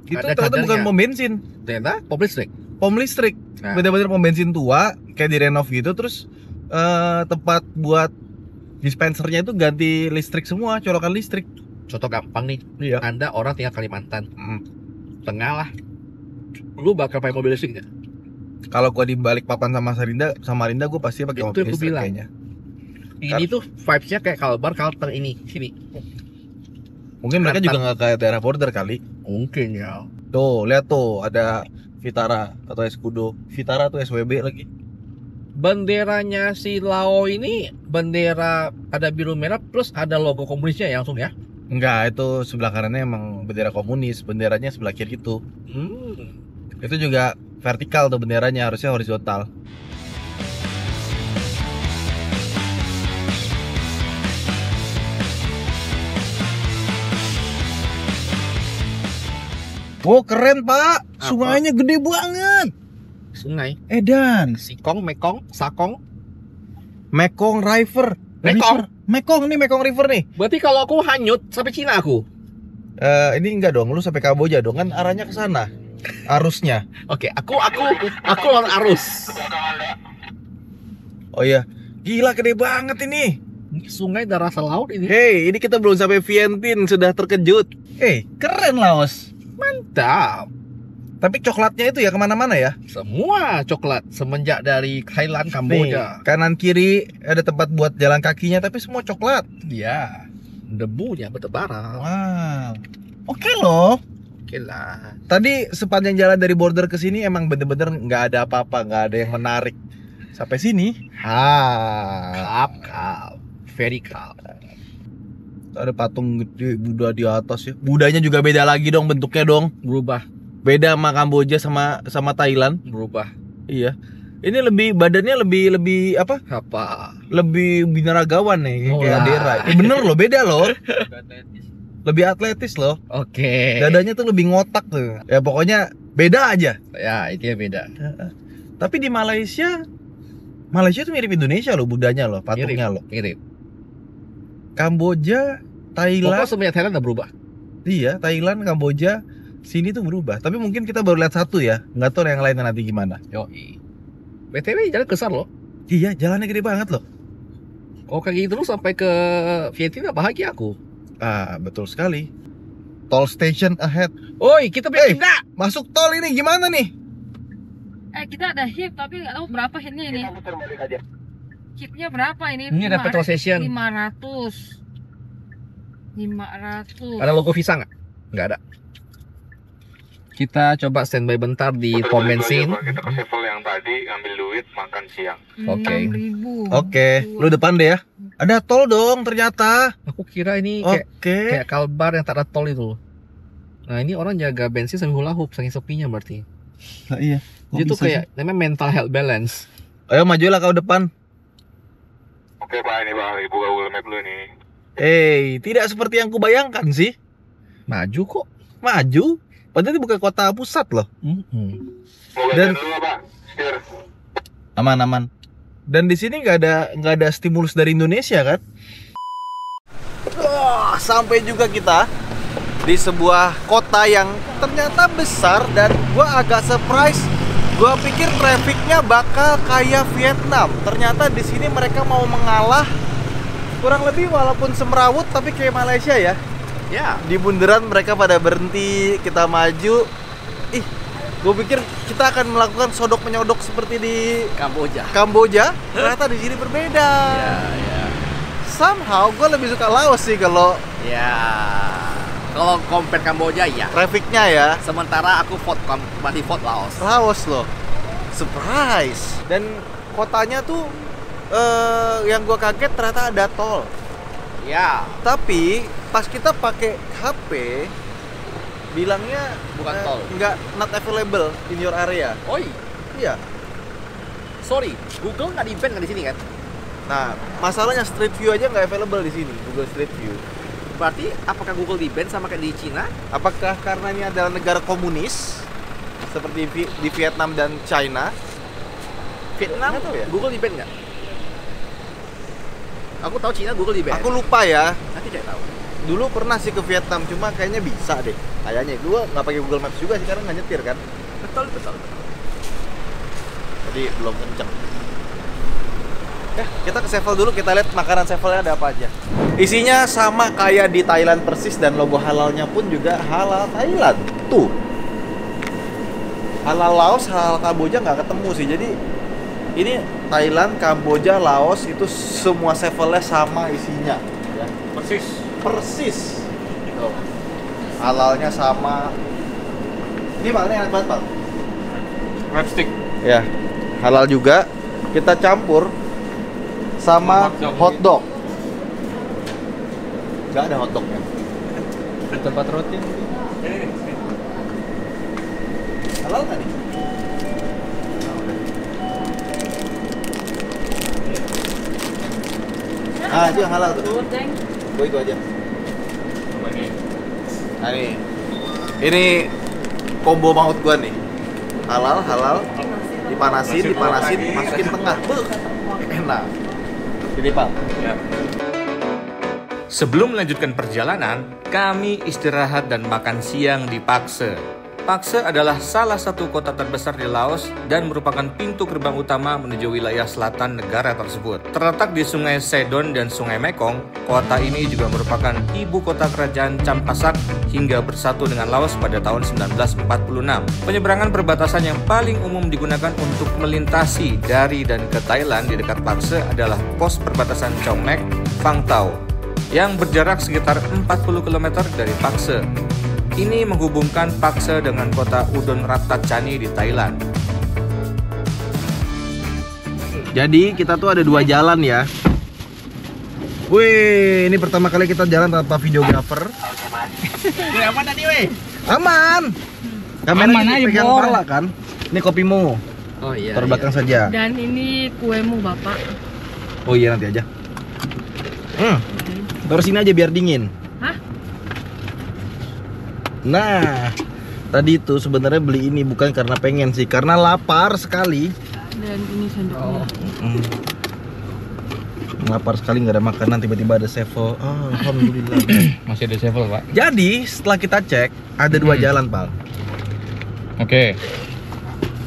Itu Ada ternyata bukan kadernya. pom bensin, Ternyata mobil listrik. pom listrik. Nah. Bener-bener pom bensin tua, kayak direnov gitu. Terus tempat buat dispensernya itu ganti listrik semua, colokan listrik. Contoh gampang nih, Iya. Anda orang tinggal Kalimantan, tengah lah. Lu bakal pakai mobil listrik nggak? Kalau gua di balik papan sama Samarinda gue pasti pakai Itu mobil yang gua listrik bilang. kayaknya. Ini tuh vibes-nya kayak Kalbar, Kalteng ini, sini. Mungkin mereka Kelihatan. juga nggak ke daerah border kali. Mungkin ya. Tuh, lihat tuh ada Vitara atau Escudo. Vitara tuh SWB lagi. Benderanya si Lao ini bendera ada biru merah plus ada logo komunisnya ya langsung ya. Enggak, itu sebelah kanannya emang bendera komunis, benderanya sebelah kiri itu. Itu juga vertikal tuh benderanya, harusnya horizontal. Oh keren pak, sungainya gede banget. Sungai. Edan, Sikong, Mekong, Sakong. Mekong River. Mekong? Mekong nih, Mekong River nih. Berarti kalau aku hanyut sampai Cina aku. Ini enggak dong, lu sampai Kamboja dong, kan arahnya ke sana. Arusnya. Oke, aku lawan arus. Oh iya, gila gede banget ini. Ini sungai dan rasa laut ini. Hey, ini kita belum sampai Vientiane sudah terkejut. Hey, keren Laos. Mantap. Tapi coklatnya itu ya kemana-mana ya. Semua coklat semenjak dari Thailand, Nih, Kamboja. kanan kiri ada tempat buat jalan kakinya, tapi semua coklat. Ya, debunya bertebaran. Wow, oke loh. Oke lah. Tadi sepanjang jalan dari border ke sini emang bener-bener nggak ada apa-apa, nggak ada yang menarik. Sampai sini, Kalp. Very kalp. ada patung gede Buddha di atas ya. Budanya juga beda lagi dong bentuknya dong. Berubah. Beda sama Kamboja sama Thailand. Berubah. Iya. Ini lebih badannya lebih apa? Apa? Lebih binaragawan nih Oh kayak lah. Adera. Bener loh, beda loh. Lebih atletis loh. Oke. Dadanya tuh lebih ngotak tuh. Ya pokoknya beda aja. Ya, itu ya beda. Tapi di Malaysia tuh mirip Indonesia loh budanya loh, patungnya loh. Mirip. Kamboja, Pokoknya Thailand, semenjak Thailand udah berubah. iya, Thailand, Kamboja, sini tuh berubah. Tapi mungkin kita baru lihat satu ya, nggak tahu yang lainnya nanti gimana. Yoi. BTW jalan besar loh. Iya, jalannya gede banget loh. Oh kayak gitu terus sampai ke Vietnam bahagia aku. Ah, betul sekali. Toll station ahead. Oi, kita Hey. pindah. Masuk tol ini gimana nih? Kita ada hip tapi nggak tahu berapa hitnya ini. Hitnya berapa ini? Ini ada petrol station. 500. 500. Ada logo Visa nggak? Nggak ada. Kita coba standby bentar di pom bensin. Kita ke sevel yang tadi ngambil duit makan siang. Oke. 6.000. Oke, lu depan deh ya. Ada tol dong ternyata. Aku kira ini Oke. kayak Kalbar yang tak ada tol itu. Nah ini orang jaga bensin sambil hula hoop saking sepinya berarti. Lah iya. Kok Dia tuh bisa kayak namanya mental health balance. sih? Ayo majulah kau depan. Oke Pak, ini Pak, buka Google Map dulu nih. Tidak seperti yang kubayangkan sih. Maju kok. Maju. Padahal ini bukan kota pusat loh. Mau Dan- gantian dulu Pak, setir. Aman. Dan di sini nggak ada stimulus dari Indonesia kan? Wah, sampai juga kita di sebuah kota yang ternyata besar dan gua agak surprise. Gua pikir trafficnya bakal kayak Vietnam. Ternyata di sini mereka mau mengalah kurang lebih walaupun semrawut tapi kayak Malaysia ya. Ya. Di bundaran mereka pada berhenti, kita maju. Ih, gue pikir kita akan melakukan sodok menyodok seperti di Kamboja. Ternyata di sini berbeda. Ya. Somehow gue lebih suka Laos sih kalau Ya. Kalau compare Kamboja ya. trafficnya ya. Sementara aku masih vote Laos. Laos loh, surprise. Dan kotanya tuh yang gue kaget ternyata ada tol. Ya. Tapi pas kita pakai HP bilangnya Bukan tol. nggak not available in your area. Oi, Iya. sorry. Google nggak di-ban nggak di sini kan? Nah, masalahnya Street View aja nggak available di sini, Google Street View. Berarti apakah Google di-ban sama kayak di Cina? Apakah karena ini adalah negara komunis seperti di Vietnam dan China? Vietnam Nggak tahu ya. Google di-ban nggak? Aku tahu Cina Google di-ban. Aku lupa ya. Nanti saya tahu. Dulu pernah sih ke Vietnam, cuma kayaknya bisa deh. Kayaknya gua nggak pakai Google Maps juga sih karena nggak nyetir kan. Betul. Jadi belum kenceng. Kita ke Sevel dulu, kita lihat makanan Sevelnya ada apa aja. Isinya sama kayak di Thailand persis dan logo halalnya pun juga halal Thailand. Tuh. Halal Laos, halal Kamboja nggak ketemu sih. Jadi ini Thailand, Kamboja, Laos itu semua Sevelnya sama isinya. Ya. Persis. Tuh. Halalnya sama. Ini Pak, ini enak banget Pak. Wrapstick. Ya, halal juga. Kita campur sama hotdog. Gak ada hotdognya. Tempat roti. Halal nggak nih? Ah, itu yang halal tuh. Gue itu aja. Nah nih, ini combo maut gua nih. Halal, dipanasin, masukin tengah. Beuh, enak. Jadi Pak. Sebelum melanjutkan perjalanan, kami istirahat dan makan siang di Pakse. Pakse adalah salah satu kota terbesar di Laos dan merupakan pintu gerbang utama menuju wilayah selatan negara tersebut. Terletak di Sungai Sedon dan Sungai Mekong, kota ini juga merupakan ibu kota kerajaan Champasak hingga bersatu dengan Laos pada tahun 1946. Penyeberangan perbatasan yang paling umum digunakan untuk melintasi dari dan ke Thailand di dekat Pakse adalah pos perbatasan Chong Mek, Phang Tau, yang berjarak sekitar 40 km dari Pakse. Ini menghubungkan Pakse dengan kota Udon Ratchathani di Thailand. Jadi kita tuh ada dua jalan ya. Wih, ini pertama kali kita jalan tanpa videographer. Aman tadi weh. Aman. Kameranya dipegang kepala kan. Ini kopimu. Oh iya. Taruh belakang saja. Dan ini kuemu Bapak. Oh iya nanti aja. Taruh sini aja biar dingin. Hah? Nah, tadi itu sebenarnya beli ini bukan karena pengen sih, karena lapar sekali. Dan ini sendoknya. Lapar sekali nggak ada makanan, tiba-tiba ada Sevel. Oh, alhamdulillah. Masih ada Sevel, Pak. Jadi setelah kita cek ada dua jalan, Pal. Oke,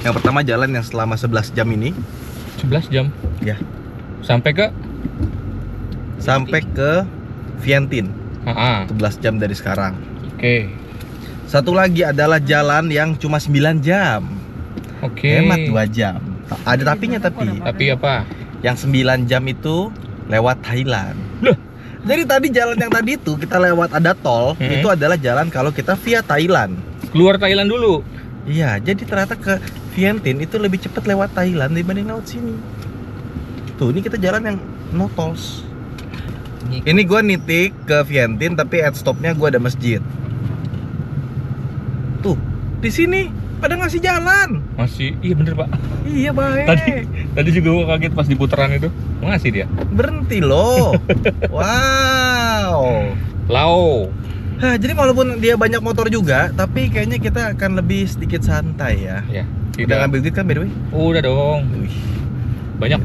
Yang pertama jalan yang selama 11 jam ini 11 jam. ya, Sampai ke sampai ke Vientiane, Ah, 11 jam dari sekarang. oke. Satu lagi adalah jalan yang cuma 9 jam. Oke. Hemat 2 jam. Ada tapinya tapi. Tapi apa? Yang 9 jam itu lewat Thailand. Loh. Jadi tadi jalan yang tadi itu kita lewat ada tol, itu adalah jalan kalau kita via Thailand. Keluar Thailand dulu. Iya, jadi ternyata ke Vientiane itu lebih cepat lewat Thailand dibanding lewat sini. Tuh, ini kita jalan yang no tolls. Ini gua nitik ke Vientiane tapi at stopnya gua ada masjid. Tuh, di sini pada ngasih jalan. Masih, iya bener Pak. Iya baik. Tadi juga gua kaget pas di putaran itu. Masih dia. Berhenti loh. Wow. Lau. Hah, jadi walaupun dia banyak motor juga, tapi kayaknya kita akan lebih sedikit santai ya. Ya. Udah ngambil duit kan by the way? Udah dong. Banyak.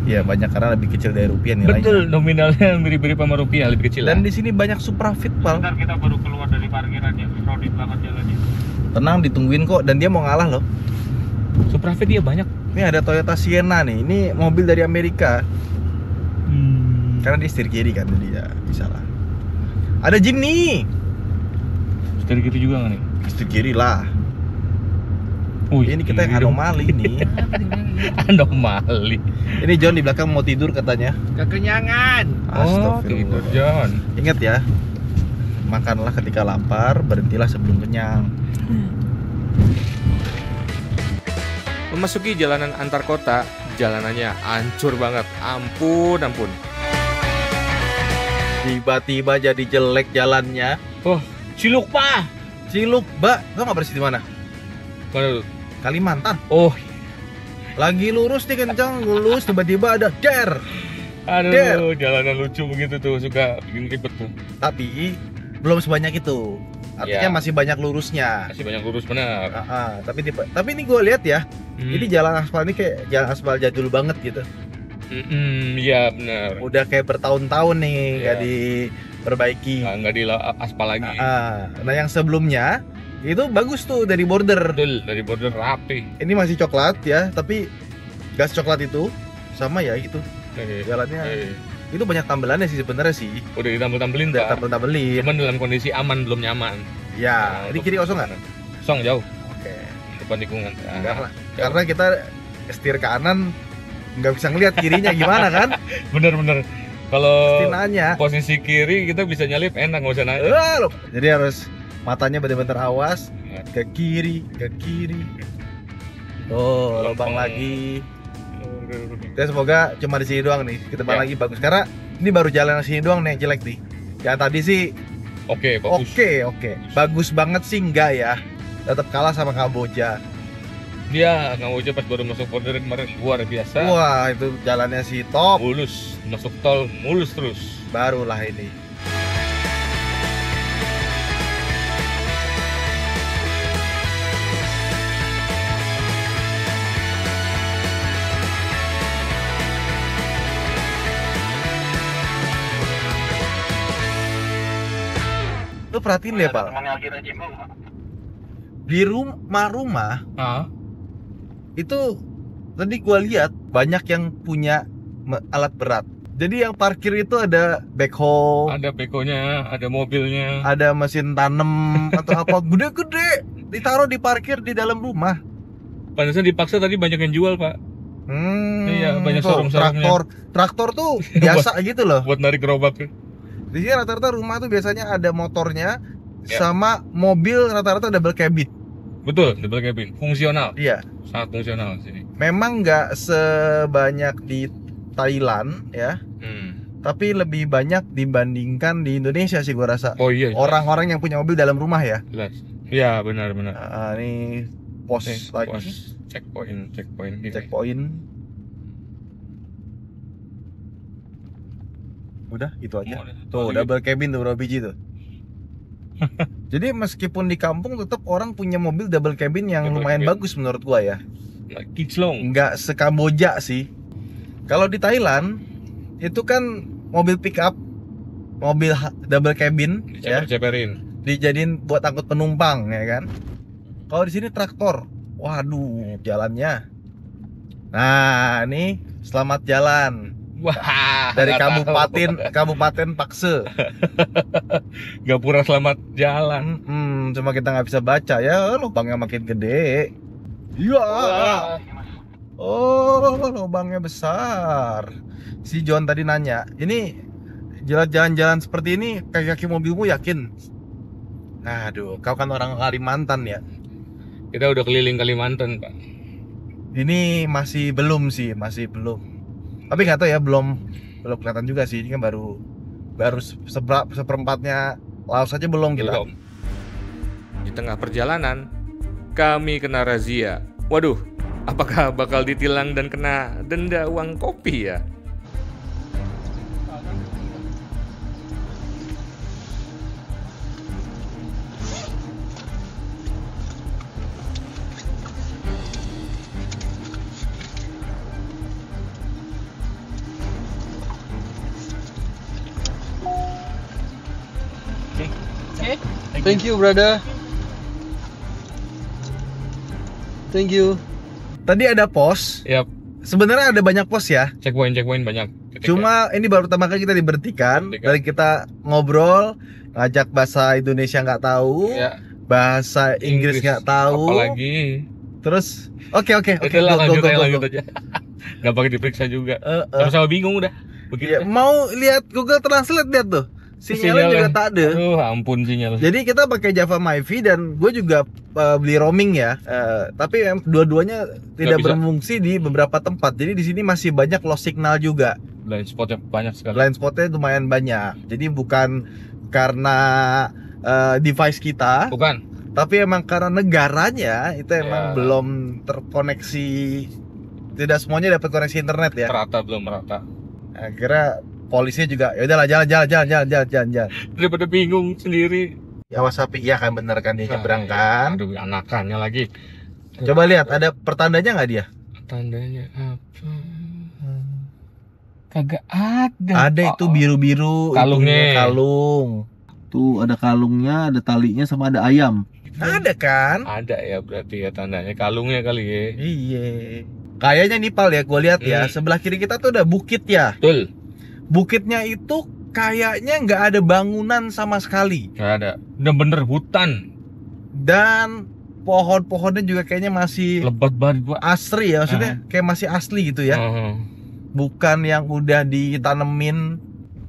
Iya banyak karena lebih kecil dari rupiah nilainya. Betul, nominalnya mirip-mirip sama rupiah, lebih kecil. Dan di sini banyak Suprafit pal. Bentar, kita baru keluar dari parkirannya, crowded banget jalannya. Tenang ditungguin kok dan dia mau ngalah loh. Suprafit dia banyak. Ini ada Toyota Sienna nih. Ini mobil dari Amerika. Karena dia setir kiri kan jadi ya bisa lah. Ada Jimny. Setir kiri juga nggak nih? Setir kiri lah. Ini kita yang kiri dong. anomali nih. Anomali. Ini John di belakang mau tidur katanya. Kekenyangan. Oh, tidur John. Ingat ya, makanlah ketika lapar, berhentilah sebelum kenyang. Memasuki jalanan antar kota, jalanannya hancur banget. Ampun. Tiba-tiba jadi jelek jalannya. Oh, Ciluk Pak. Ciluk, Mbak. Lo nggak bersih di mana? Mana tuh? Kalimantan. Oh, Lagi lurus nih kencang, lurus tiba-tiba ada der. aduh, jalanan lucu begitu tuh, suka bikin ribet tuh. Tapi belum sebanyak itu. Artinya Ya. masih banyak lurusnya. Masih banyak lurus benar. Tapi ini gue lihat ya, ini jalan aspal ini kayak jalan aspal jadul banget gitu. Iya benar. Udah kayak bertahun-tahun nih nggak Iya. diperbaiki. Nggak di aspal lagi. Nah yang sebelumnya itu bagus tuh dari border. Betul, dari border rapi. Ini masih coklat ya, tapi gas coklat itu sama ya gitu. Jalannya itu banyak tambelannya sih sebenarnya sih. Udah ditambel-tambelin Udah Pak. tambel-tambelin. Cuman dalam kondisi aman, belum nyaman. Ya, ini kiri kosong nggak? Kosong jauh, Oke. depan tikungan. Enggak lah. Karena kita setir kanan nggak bisa ngelihat kirinya gimana kan? Bener. Kalau Stinanya. posisi kiri kita bisa nyalip enak, nggak usah naik. Jadi harus matanya benar-benar awas ke kiri. Tuh, lubang lagi. Dan semoga cuma di sini doang nih. Ke depan Ya. lagi bagus. Karena ini baru jalan sini doang nih yang jelek nih. Yang tadi sih Oke, bagus. oke. Bagus banget sih enggak ya. Tetap kalah sama Kamboja. Dia nggak mau pas baru masuk border kemarin luar biasa. Wah, itu jalannya sih top. Mulus, masuk tol mulus terus. Barulah ini. Lu perhatiin deh, Pak. Temannya lagi rajin bang. Di rumah-rumah Ah, itu tadi gua lihat banyak yang punya alat berat. Jadi yang parkir itu ada backhoe, ada bekonya, ada mobilnya. ada mesin tanam atau apa gede-gede ditaruh di parkir di dalam rumah. Pantesan dipaksa tadi banyak yang jual Pak, Iya, banyak tuh, showroom-showroomnya. traktor tuh biasa gitu loh. buat narik gerobak. Di sini rata-rata rumah tuh biasanya ada motornya Ya. sama mobil rata-rata double cabin. Betul, double cabin, fungsional, Iya, sangat fungsional sini. memang nggak sebanyak di Thailand ya, tapi lebih banyak dibandingkan di Indonesia sih gua rasa. Oh iya, Orang-orang yang punya mobil dalam rumah ya. jelas. Iya benar. Ini pos lagi, Pos, checkpoint gitu. checkpoint. Udah, itu aja. Tuh, double cabin tuh berapa biji tuh. Jadi meskipun di kampung tetap orang punya mobil double cabin yang Double lumayan cabin. bagus menurut gua ya. Kiclong. Nggak se-Kamboja sih. Kalau di Thailand itu kan mobil pickup, mobil double cabin ya, Ceper-ceperin. dijadiin buat angkut penumpang ya kan. Kalau di sini traktor. Waduh, jalannya. Nah, ini selamat jalan Wah, dari nggak tahu. Kabupaten Pakse. Gapura selamat jalan. Cuma kita nggak bisa baca ya, lubangnya makin gede. Iya. Oh, lubangnya besar. Si John tadi nanya, ini jalan-jalan seperti ini kaki-kaki mobilmu yakin? Aduh, kau kan orang Kalimantan ya. Kita udah keliling Kalimantan Pak. Ini masih belum sih, masih belum. Tapi nggak tahu ya, belum kelihatan juga sih. Ini kan baru seperempatnya Laos aja belum kita. Belum. Di tengah perjalanan, kami kena razia. Waduh, apakah bakal ditilang dan kena denda uang kopi ya? Thank you, brother. Thank you. Tadi ada pos. Yap, Sebenarnya ada banyak pos ya. checkpoint banyak. Cuma ini baru pertama kali kita diberhentikan. Dari kita ngobrol, ngajak bahasa Indonesia nggak tahu, Ya, bahasa Inggris nggak tahu. Apalagi. Terus, oke, Itulah, go. lanjut aja. Nggak pakai diperiksa juga. Sama-sama bingung udah. Begitu. Ya, mau lihat Google Translate lihat tuh. Sinyalnya juga tak ada. Aduh, ampun sinyal. Jadi kita pakai Java MiFi dan gue juga beli roaming ya. Tapi dua-duanya tidak bisa. berfungsi di beberapa tempat. Jadi di sini masih banyak lost signal juga. Blind spotnya banyak sekali. Blind spotnya lumayan banyak. Jadi bukan karena device kita, Bukan. tapi emang karena negaranya itu emang Ya. belum terkoneksi. Tidak semuanya dapat koneksi internet ya. Belum merata. Akhirnya polisinya juga ya udahlah jalan. Daripada bingung sendiri. Ya WhatsApp iya kan bener kan dia nyebrang kan. Aduh, anakannya lagi. Coba lihat ada pertandanya nggak dia? Tandanya apa? Kagak ada. Ada itu biru-biru Kalungnya. itunya, kalung. Tuh ada kalungnya, ada talinya sama ada ayam. Ada kan? Ada ya berarti ya tandanya kalungnya kali ya. Iya. Kayaknya Nipal ya, gue lihat ya. Sebelah kiri kita tuh ada bukit ya. Betul. Bukitnya itu kayaknya nggak ada bangunan sama sekali. Nggak ada. Bener-bener hutan. Dan pohon-pohonnya juga kayaknya masih Lebat banget gua. asri ya, maksudnya kayak masih asli gitu ya. Bukan yang udah ditanemin.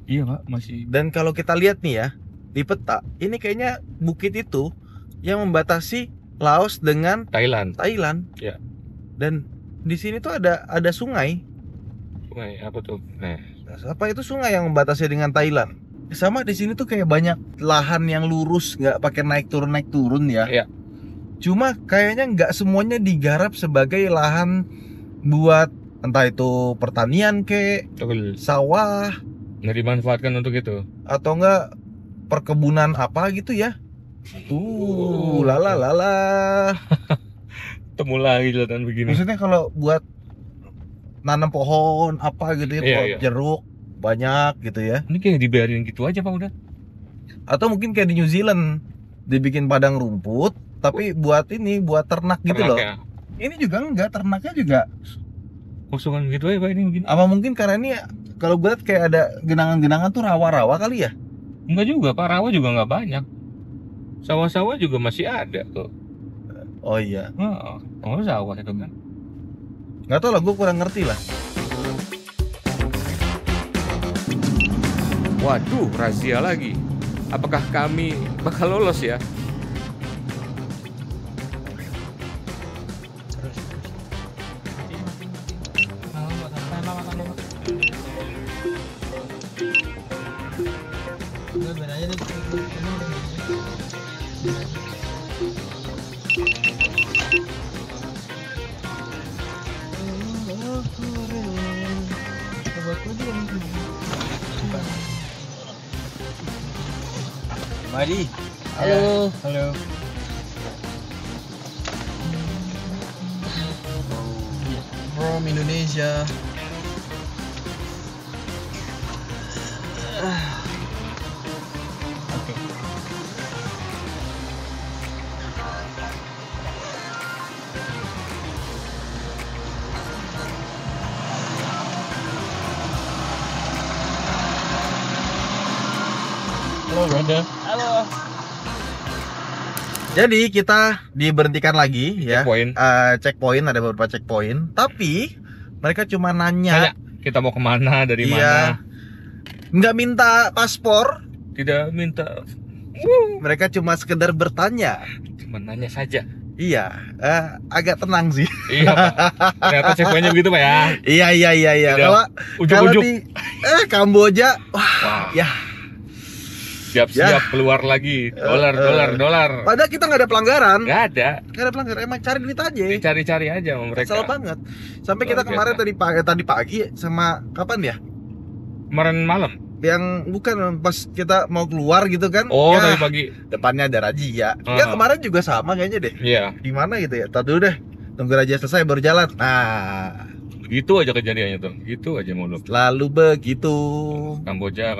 Iya Pak, masih. Dan kalau kita lihat nih ya di peta, ini kayaknya bukit itu yang membatasi Laos dengan Thailand. Ya. Dan di sini tuh ada sungai. Sungai apa tuh? Nah, Apa itu sungai yang membatasi dengan Thailand? Sama di sini tuh kayak banyak lahan yang lurus, nggak pakai naik turun ya. Iya. Cuma kayaknya nggak semuanya digarap sebagai lahan buat entah itu pertanian betul. sawah Nggak dimanfaatkan untuk itu. atau enggak perkebunan apa gitu ya. Lala. Temu lagi jalan begini. Maksudnya kalau buat nanam pohon apa gitu ya, Iya, pohon iya. jeruk banyak gitu ya. Ini kayak dibiarin gitu aja Pak udah. Atau mungkin kayak di New Zealand dibikin padang rumput tapi buat ternak gitu loh. Ternaknya. Ini juga enggak, ternaknya juga. Kosongan gitu aja Pak ini begini. Apa mungkin karena ini kalau gue lihat kayak ada genangan-genangan tuh rawa-rawa kali ya? Enggak juga Pak, rawa juga nggak banyak. Sawah-sawah juga masih ada tuh. Oh iya. Oh sawah itu kan. Nggak tahu lah, gue kurang ngerti lah. Waduh, razia lagi. Apakah kami bakal lolos ya? Mari. Halo. Halo. From Indonesia. Halo, brother. Jadi kita diberhentikan lagi ya. Checkpoint. Checkpoint, ada beberapa checkpoint. Tapi mereka cuma nanya. Kita mau kemana, dari Iya. mana? Nggak minta paspor. Tidak minta. Mereka cuma sekedar bertanya. Cuma nanya saja. Iya, agak tenang sih. Iya Pak. Ternyata checkpointnya begitu Pak ya. Iya. Tidak. Kalau Ujuk-ujuk. di Kamboja, wah, ya Siap-siap keluar lagi. Dolar. Padahal kita nggak ada pelanggaran. Nggak ada. Nggak ada pelanggaran. Emang cari duit aja. Dicari-cari aja sama mereka. Salah banget. Sampai kita Luar kemarin biasa. tadi pagi sama kapan ya? Kemarin malam. Yang bukan pas kita mau keluar gitu kan? Oh, ya, tadi pagi. depannya ada razia. Ya Ah. kemarin juga sama kayaknya deh. Iya. Di mana gitu ya? Tar dulu deh. Tunggu razia selesai baru jalan. Nah, Gitu aja kejadiannya tuh. Gitu aja mulu. lalu begitu. Kamboja.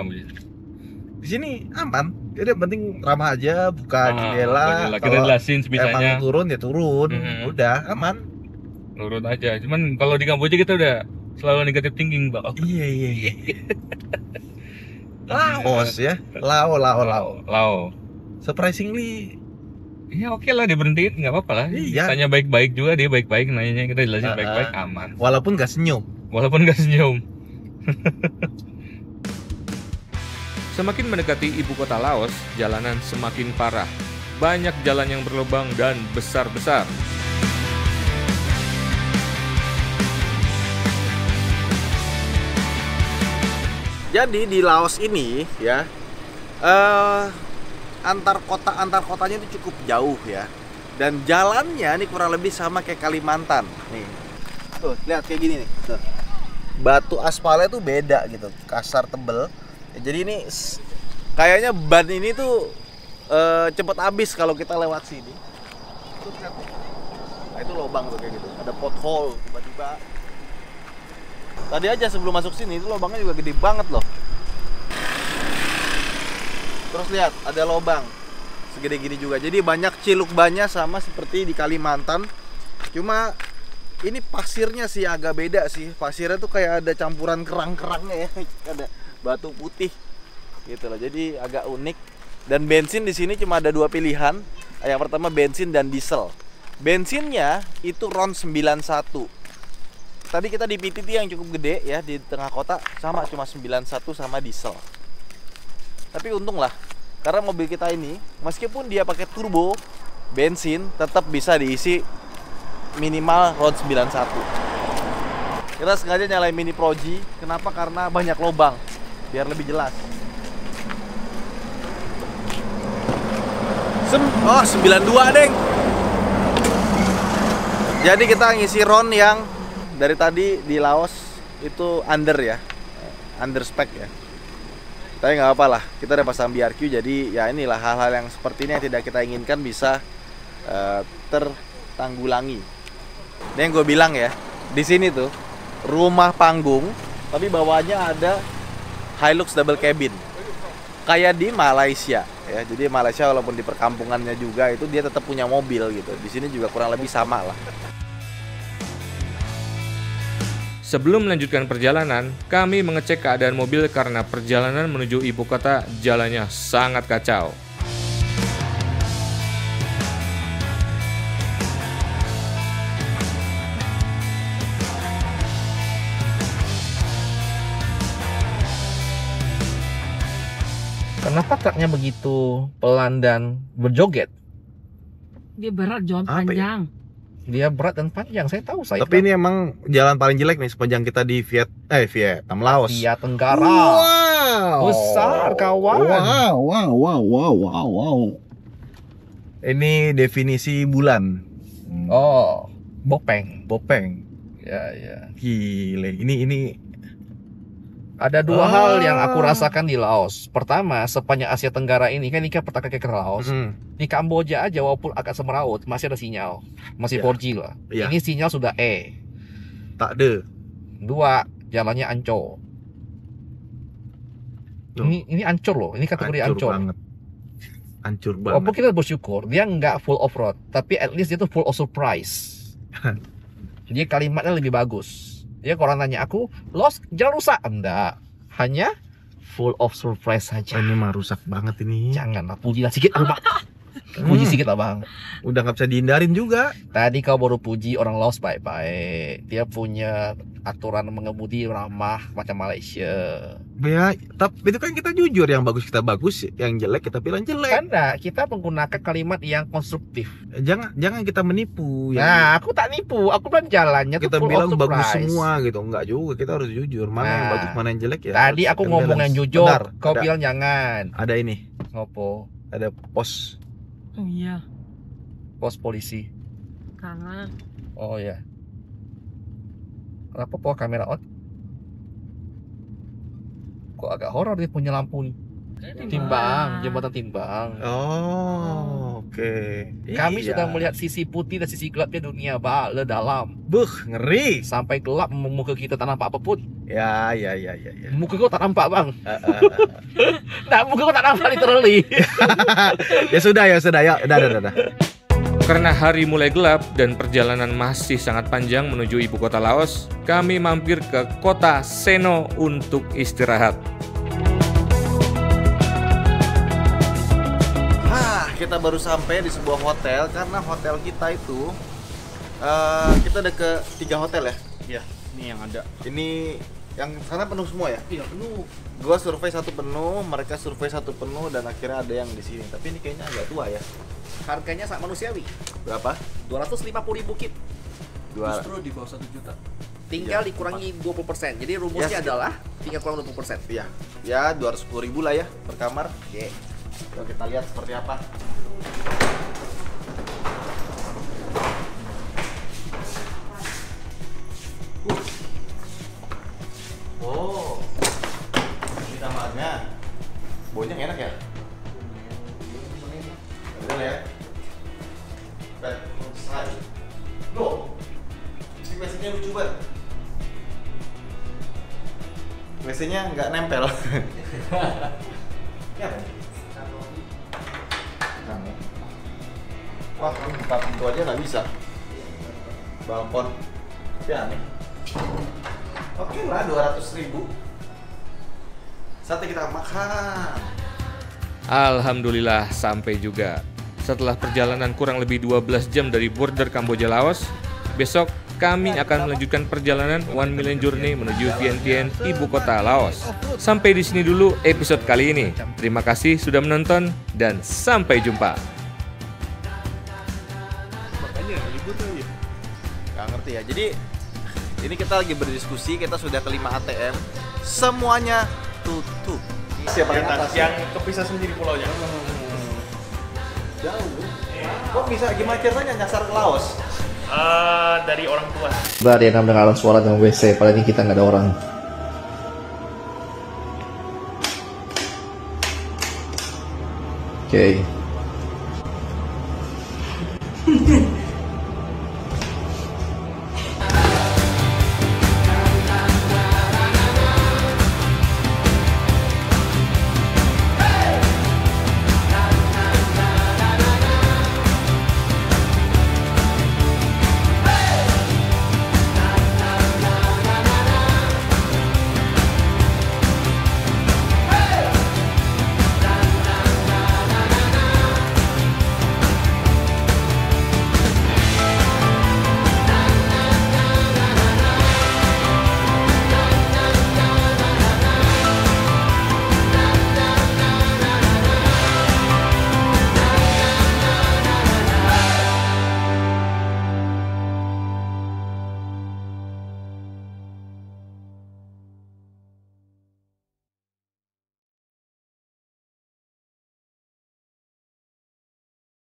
Di sini aman. Jadi yang penting ramah aja, buka jendela. Kita Kalau jelasin emang sebisanya. turun ya turun. Mhm. Udah aman. Nurut aja. Cuman kalau di Kamboja kita udah selalu negatif thinking, Bang. Iya. Laos ya. Lao. Surprisingly Iya oke lah, dia berhentiin nggak apa-apa lah. Iya. Tanya baik-baik juga, dia baik-baik nanyanya, kita jelasin Ah, baik-baik, aman. walaupun gak senyum. Walaupun nggak senyum. Semakin mendekati ibu kota Laos, jalanan semakin parah. Banyak jalan yang berlubang dan besar-besar. Jadi di Laos ini ya antar kotanya itu cukup jauh ya. Dan jalannya ini kurang lebih sama kayak Kalimantan. Nih. Tuh, lihat kayak gini nih. Tuh. Batu aspalnya tuh beda gitu, kasar tebel. Jadi ini kayaknya ban ini tuh cepet habis kalau kita lewat sini. Tuh, lihat nih. Nah, itu lubang tuh kayak gitu. Ada pothole tiba-tiba. Tadi aja sebelum masuk sini itu lubangnya juga gede banget loh. Terus lihat ada lubang segede gini juga. Jadi banyak ciluk bannya sama seperti di Kalimantan. Cuma ini pasirnya sih agak beda sih. Pasirnya tuh kayak ada campuran kerang-kerangnya ya. Ada batu putih gitu loh. Jadi agak unik. Dan bensin di sini cuma ada dua pilihan. Yang pertama bensin dan diesel. Bensinnya itu RON 91. Tadi kita di PTT yang cukup gede ya di tengah kota sama cuma 91 sama diesel. Tapi untung lah karena mobil kita ini meskipun dia pakai turbo bensin tetap bisa diisi minimal RON 91. Kita sengaja nyalain Mini Pro G. Kenapa? Karena banyak lubang biar lebih jelas. 92 deng. Jadi kita ngisi RON yang dari tadi di Laos itu under ya, under spec ya. Tapi nggak apa lah, kita udah pasang BRQ, jadi ya inilah hal-hal yang seperti ini yang tidak kita inginkan bisa tertanggulangi. Ini yang gue bilang ya, di sini tuh rumah panggung, tapi bawahnya ada Hilux double cabin, kayak di Malaysia ya. Jadi Malaysia walaupun di perkampungannya juga itu dia tetap punya mobil gitu. Di sini juga kurang lebih sama lah. Sebelum melanjutkan perjalanan, kami mengecek keadaan mobil karena perjalanan menuju ibu kota jalannya sangat kacau. Kenapa truknya begitu pelan dan berjoget? Dia berat, jalan Apa ya? panjang. Dia berat dan panjang, saya tahu saya. Tapi ini emang jalan paling jelek nih sepanjang kita di Vietnam, Laos. Asia Tenggara. Wow. Besar kawan. Wow. Ini definisi bulan. Oh, bopeng. Bopeng. Ya, ya. Gile. Ini Ada dua hal yang aku rasakan di Laos. Pertama, sepanjang Asia Tenggara ini kan pertama kali ke Laos. Di Kamboja aja walaupun agak semeraut masih ada sinyal, masih Ya. 4G lah. Ya. Ini sinyal sudah tak ada. Dua, jalannya ancur. Tuh. Ini ancur loh, ini kategori Hancur ancur. banget. Hancur Walaupun banget. kita bersyukur dia nggak full off road, tapi at least dia tuh full of surprise. Jadi kalimatnya lebih bagus. Dia kalau orang nanya aku, Los jalan rusak? Enggak, hanya full of surprise saja. Ini mah rusak banget ini. Janganlah, pujilah sedikit abang. Puji sedikit abang. Udah nggak bisa dihindarin juga. Tadi kau baru puji orang Laos baik-baik. Dia punya aturan mengemudi ramah macam Malaysia. Ya, tapi itu kan kita jujur, yang bagus kita bagus, yang jelek kita bilang jelek. Karena kita menggunakan kalimat yang konstruktif. Jangan kita menipu. Nah, aku tak nipu. Aku bilang jalannya kita tuh full bilang of bagus surprise. semua gitu, enggak juga, kita harus jujur mana yang Nah, bagus mana yang jelek ya. Tadi harus aku kita ngomong balance. yang jujur, Bentar, kau ada- bilang jangan. ada ini Ngopo? Ada pos. Oh iya, Pos polisi. karena Oh ya. Kenapa po kamera on? Kok agak horor dia punya lampu nih. Timbang, jembatan timbang. Oh, oke. Kami Iya. sudah melihat sisi putih dan sisi gelapnya dunia bala dalam. Buh, ngeri. Sampai gelap muka kita tak nampak apapun. Ya. Muka kau tak nampak bang. Eh. Nah, muka kau tak nampak literally. Ya sudah, ya. Udah. Karena hari mulai gelap dan perjalanan masih sangat panjang menuju ibu kota Laos, kami mampir ke kota Seno untuk istirahat. Kita baru sampai di sebuah hotel karena hotel kita itu kita ada ke 3 hotel ya. Iya, ini yang ada. Ini yang sana penuh semua ya? Iya penuh. Gua survei 1 penuh, mereka survei 1 penuh dan akhirnya ada yang di sini. Tapi ini kayaknya agak tua ya. Harganya sangat manusiawi. Berapa? 250.000 kit. Justru di bawah 1 juta. Tinggal dikurangi 20%. Jadi rumusnya Ya, adalah tinggal kurang 20%. Iya. Ya 210.000 lah ya per kamar. Oke. Coba kita lihat seperti apa. Oh, ini kamarnya. Baunya enak ya? Betul ya? Bed side. Loh, si WC-nya lucu banget. WC-nya nggak nempel. Ya, kamu. Wah, kamu buka pintu aja nggak bisa. Balkon. Tapi aneh. Oke lah, 200.000. Saatnya kita makan. Alhamdulillah sampai juga. Setelah perjalanan kurang lebih 12 jam dari border Kamboja Laos, besok kami akan melanjutkan perjalanan 1 Million Journey menuju Vientiane, ibu kota Laos. Sampai di sini dulu episode kali ini. Terima kasih sudah menonton dan sampai jumpa. Makanya ribut aja. Gak ngerti ya. Jadi ini kita lagi berdiskusi, kita sudah ke 5 ATM. Semuanya tutup. Siapa yang atas? Yang kepisah sendiri pulaunya. Jauh. Kok bisa gimana ceritanya nyasar ke Laos? Dari orang tua. Ada yang mendengar suara dalam WC, padahal ini kita nggak ada orang. Oke.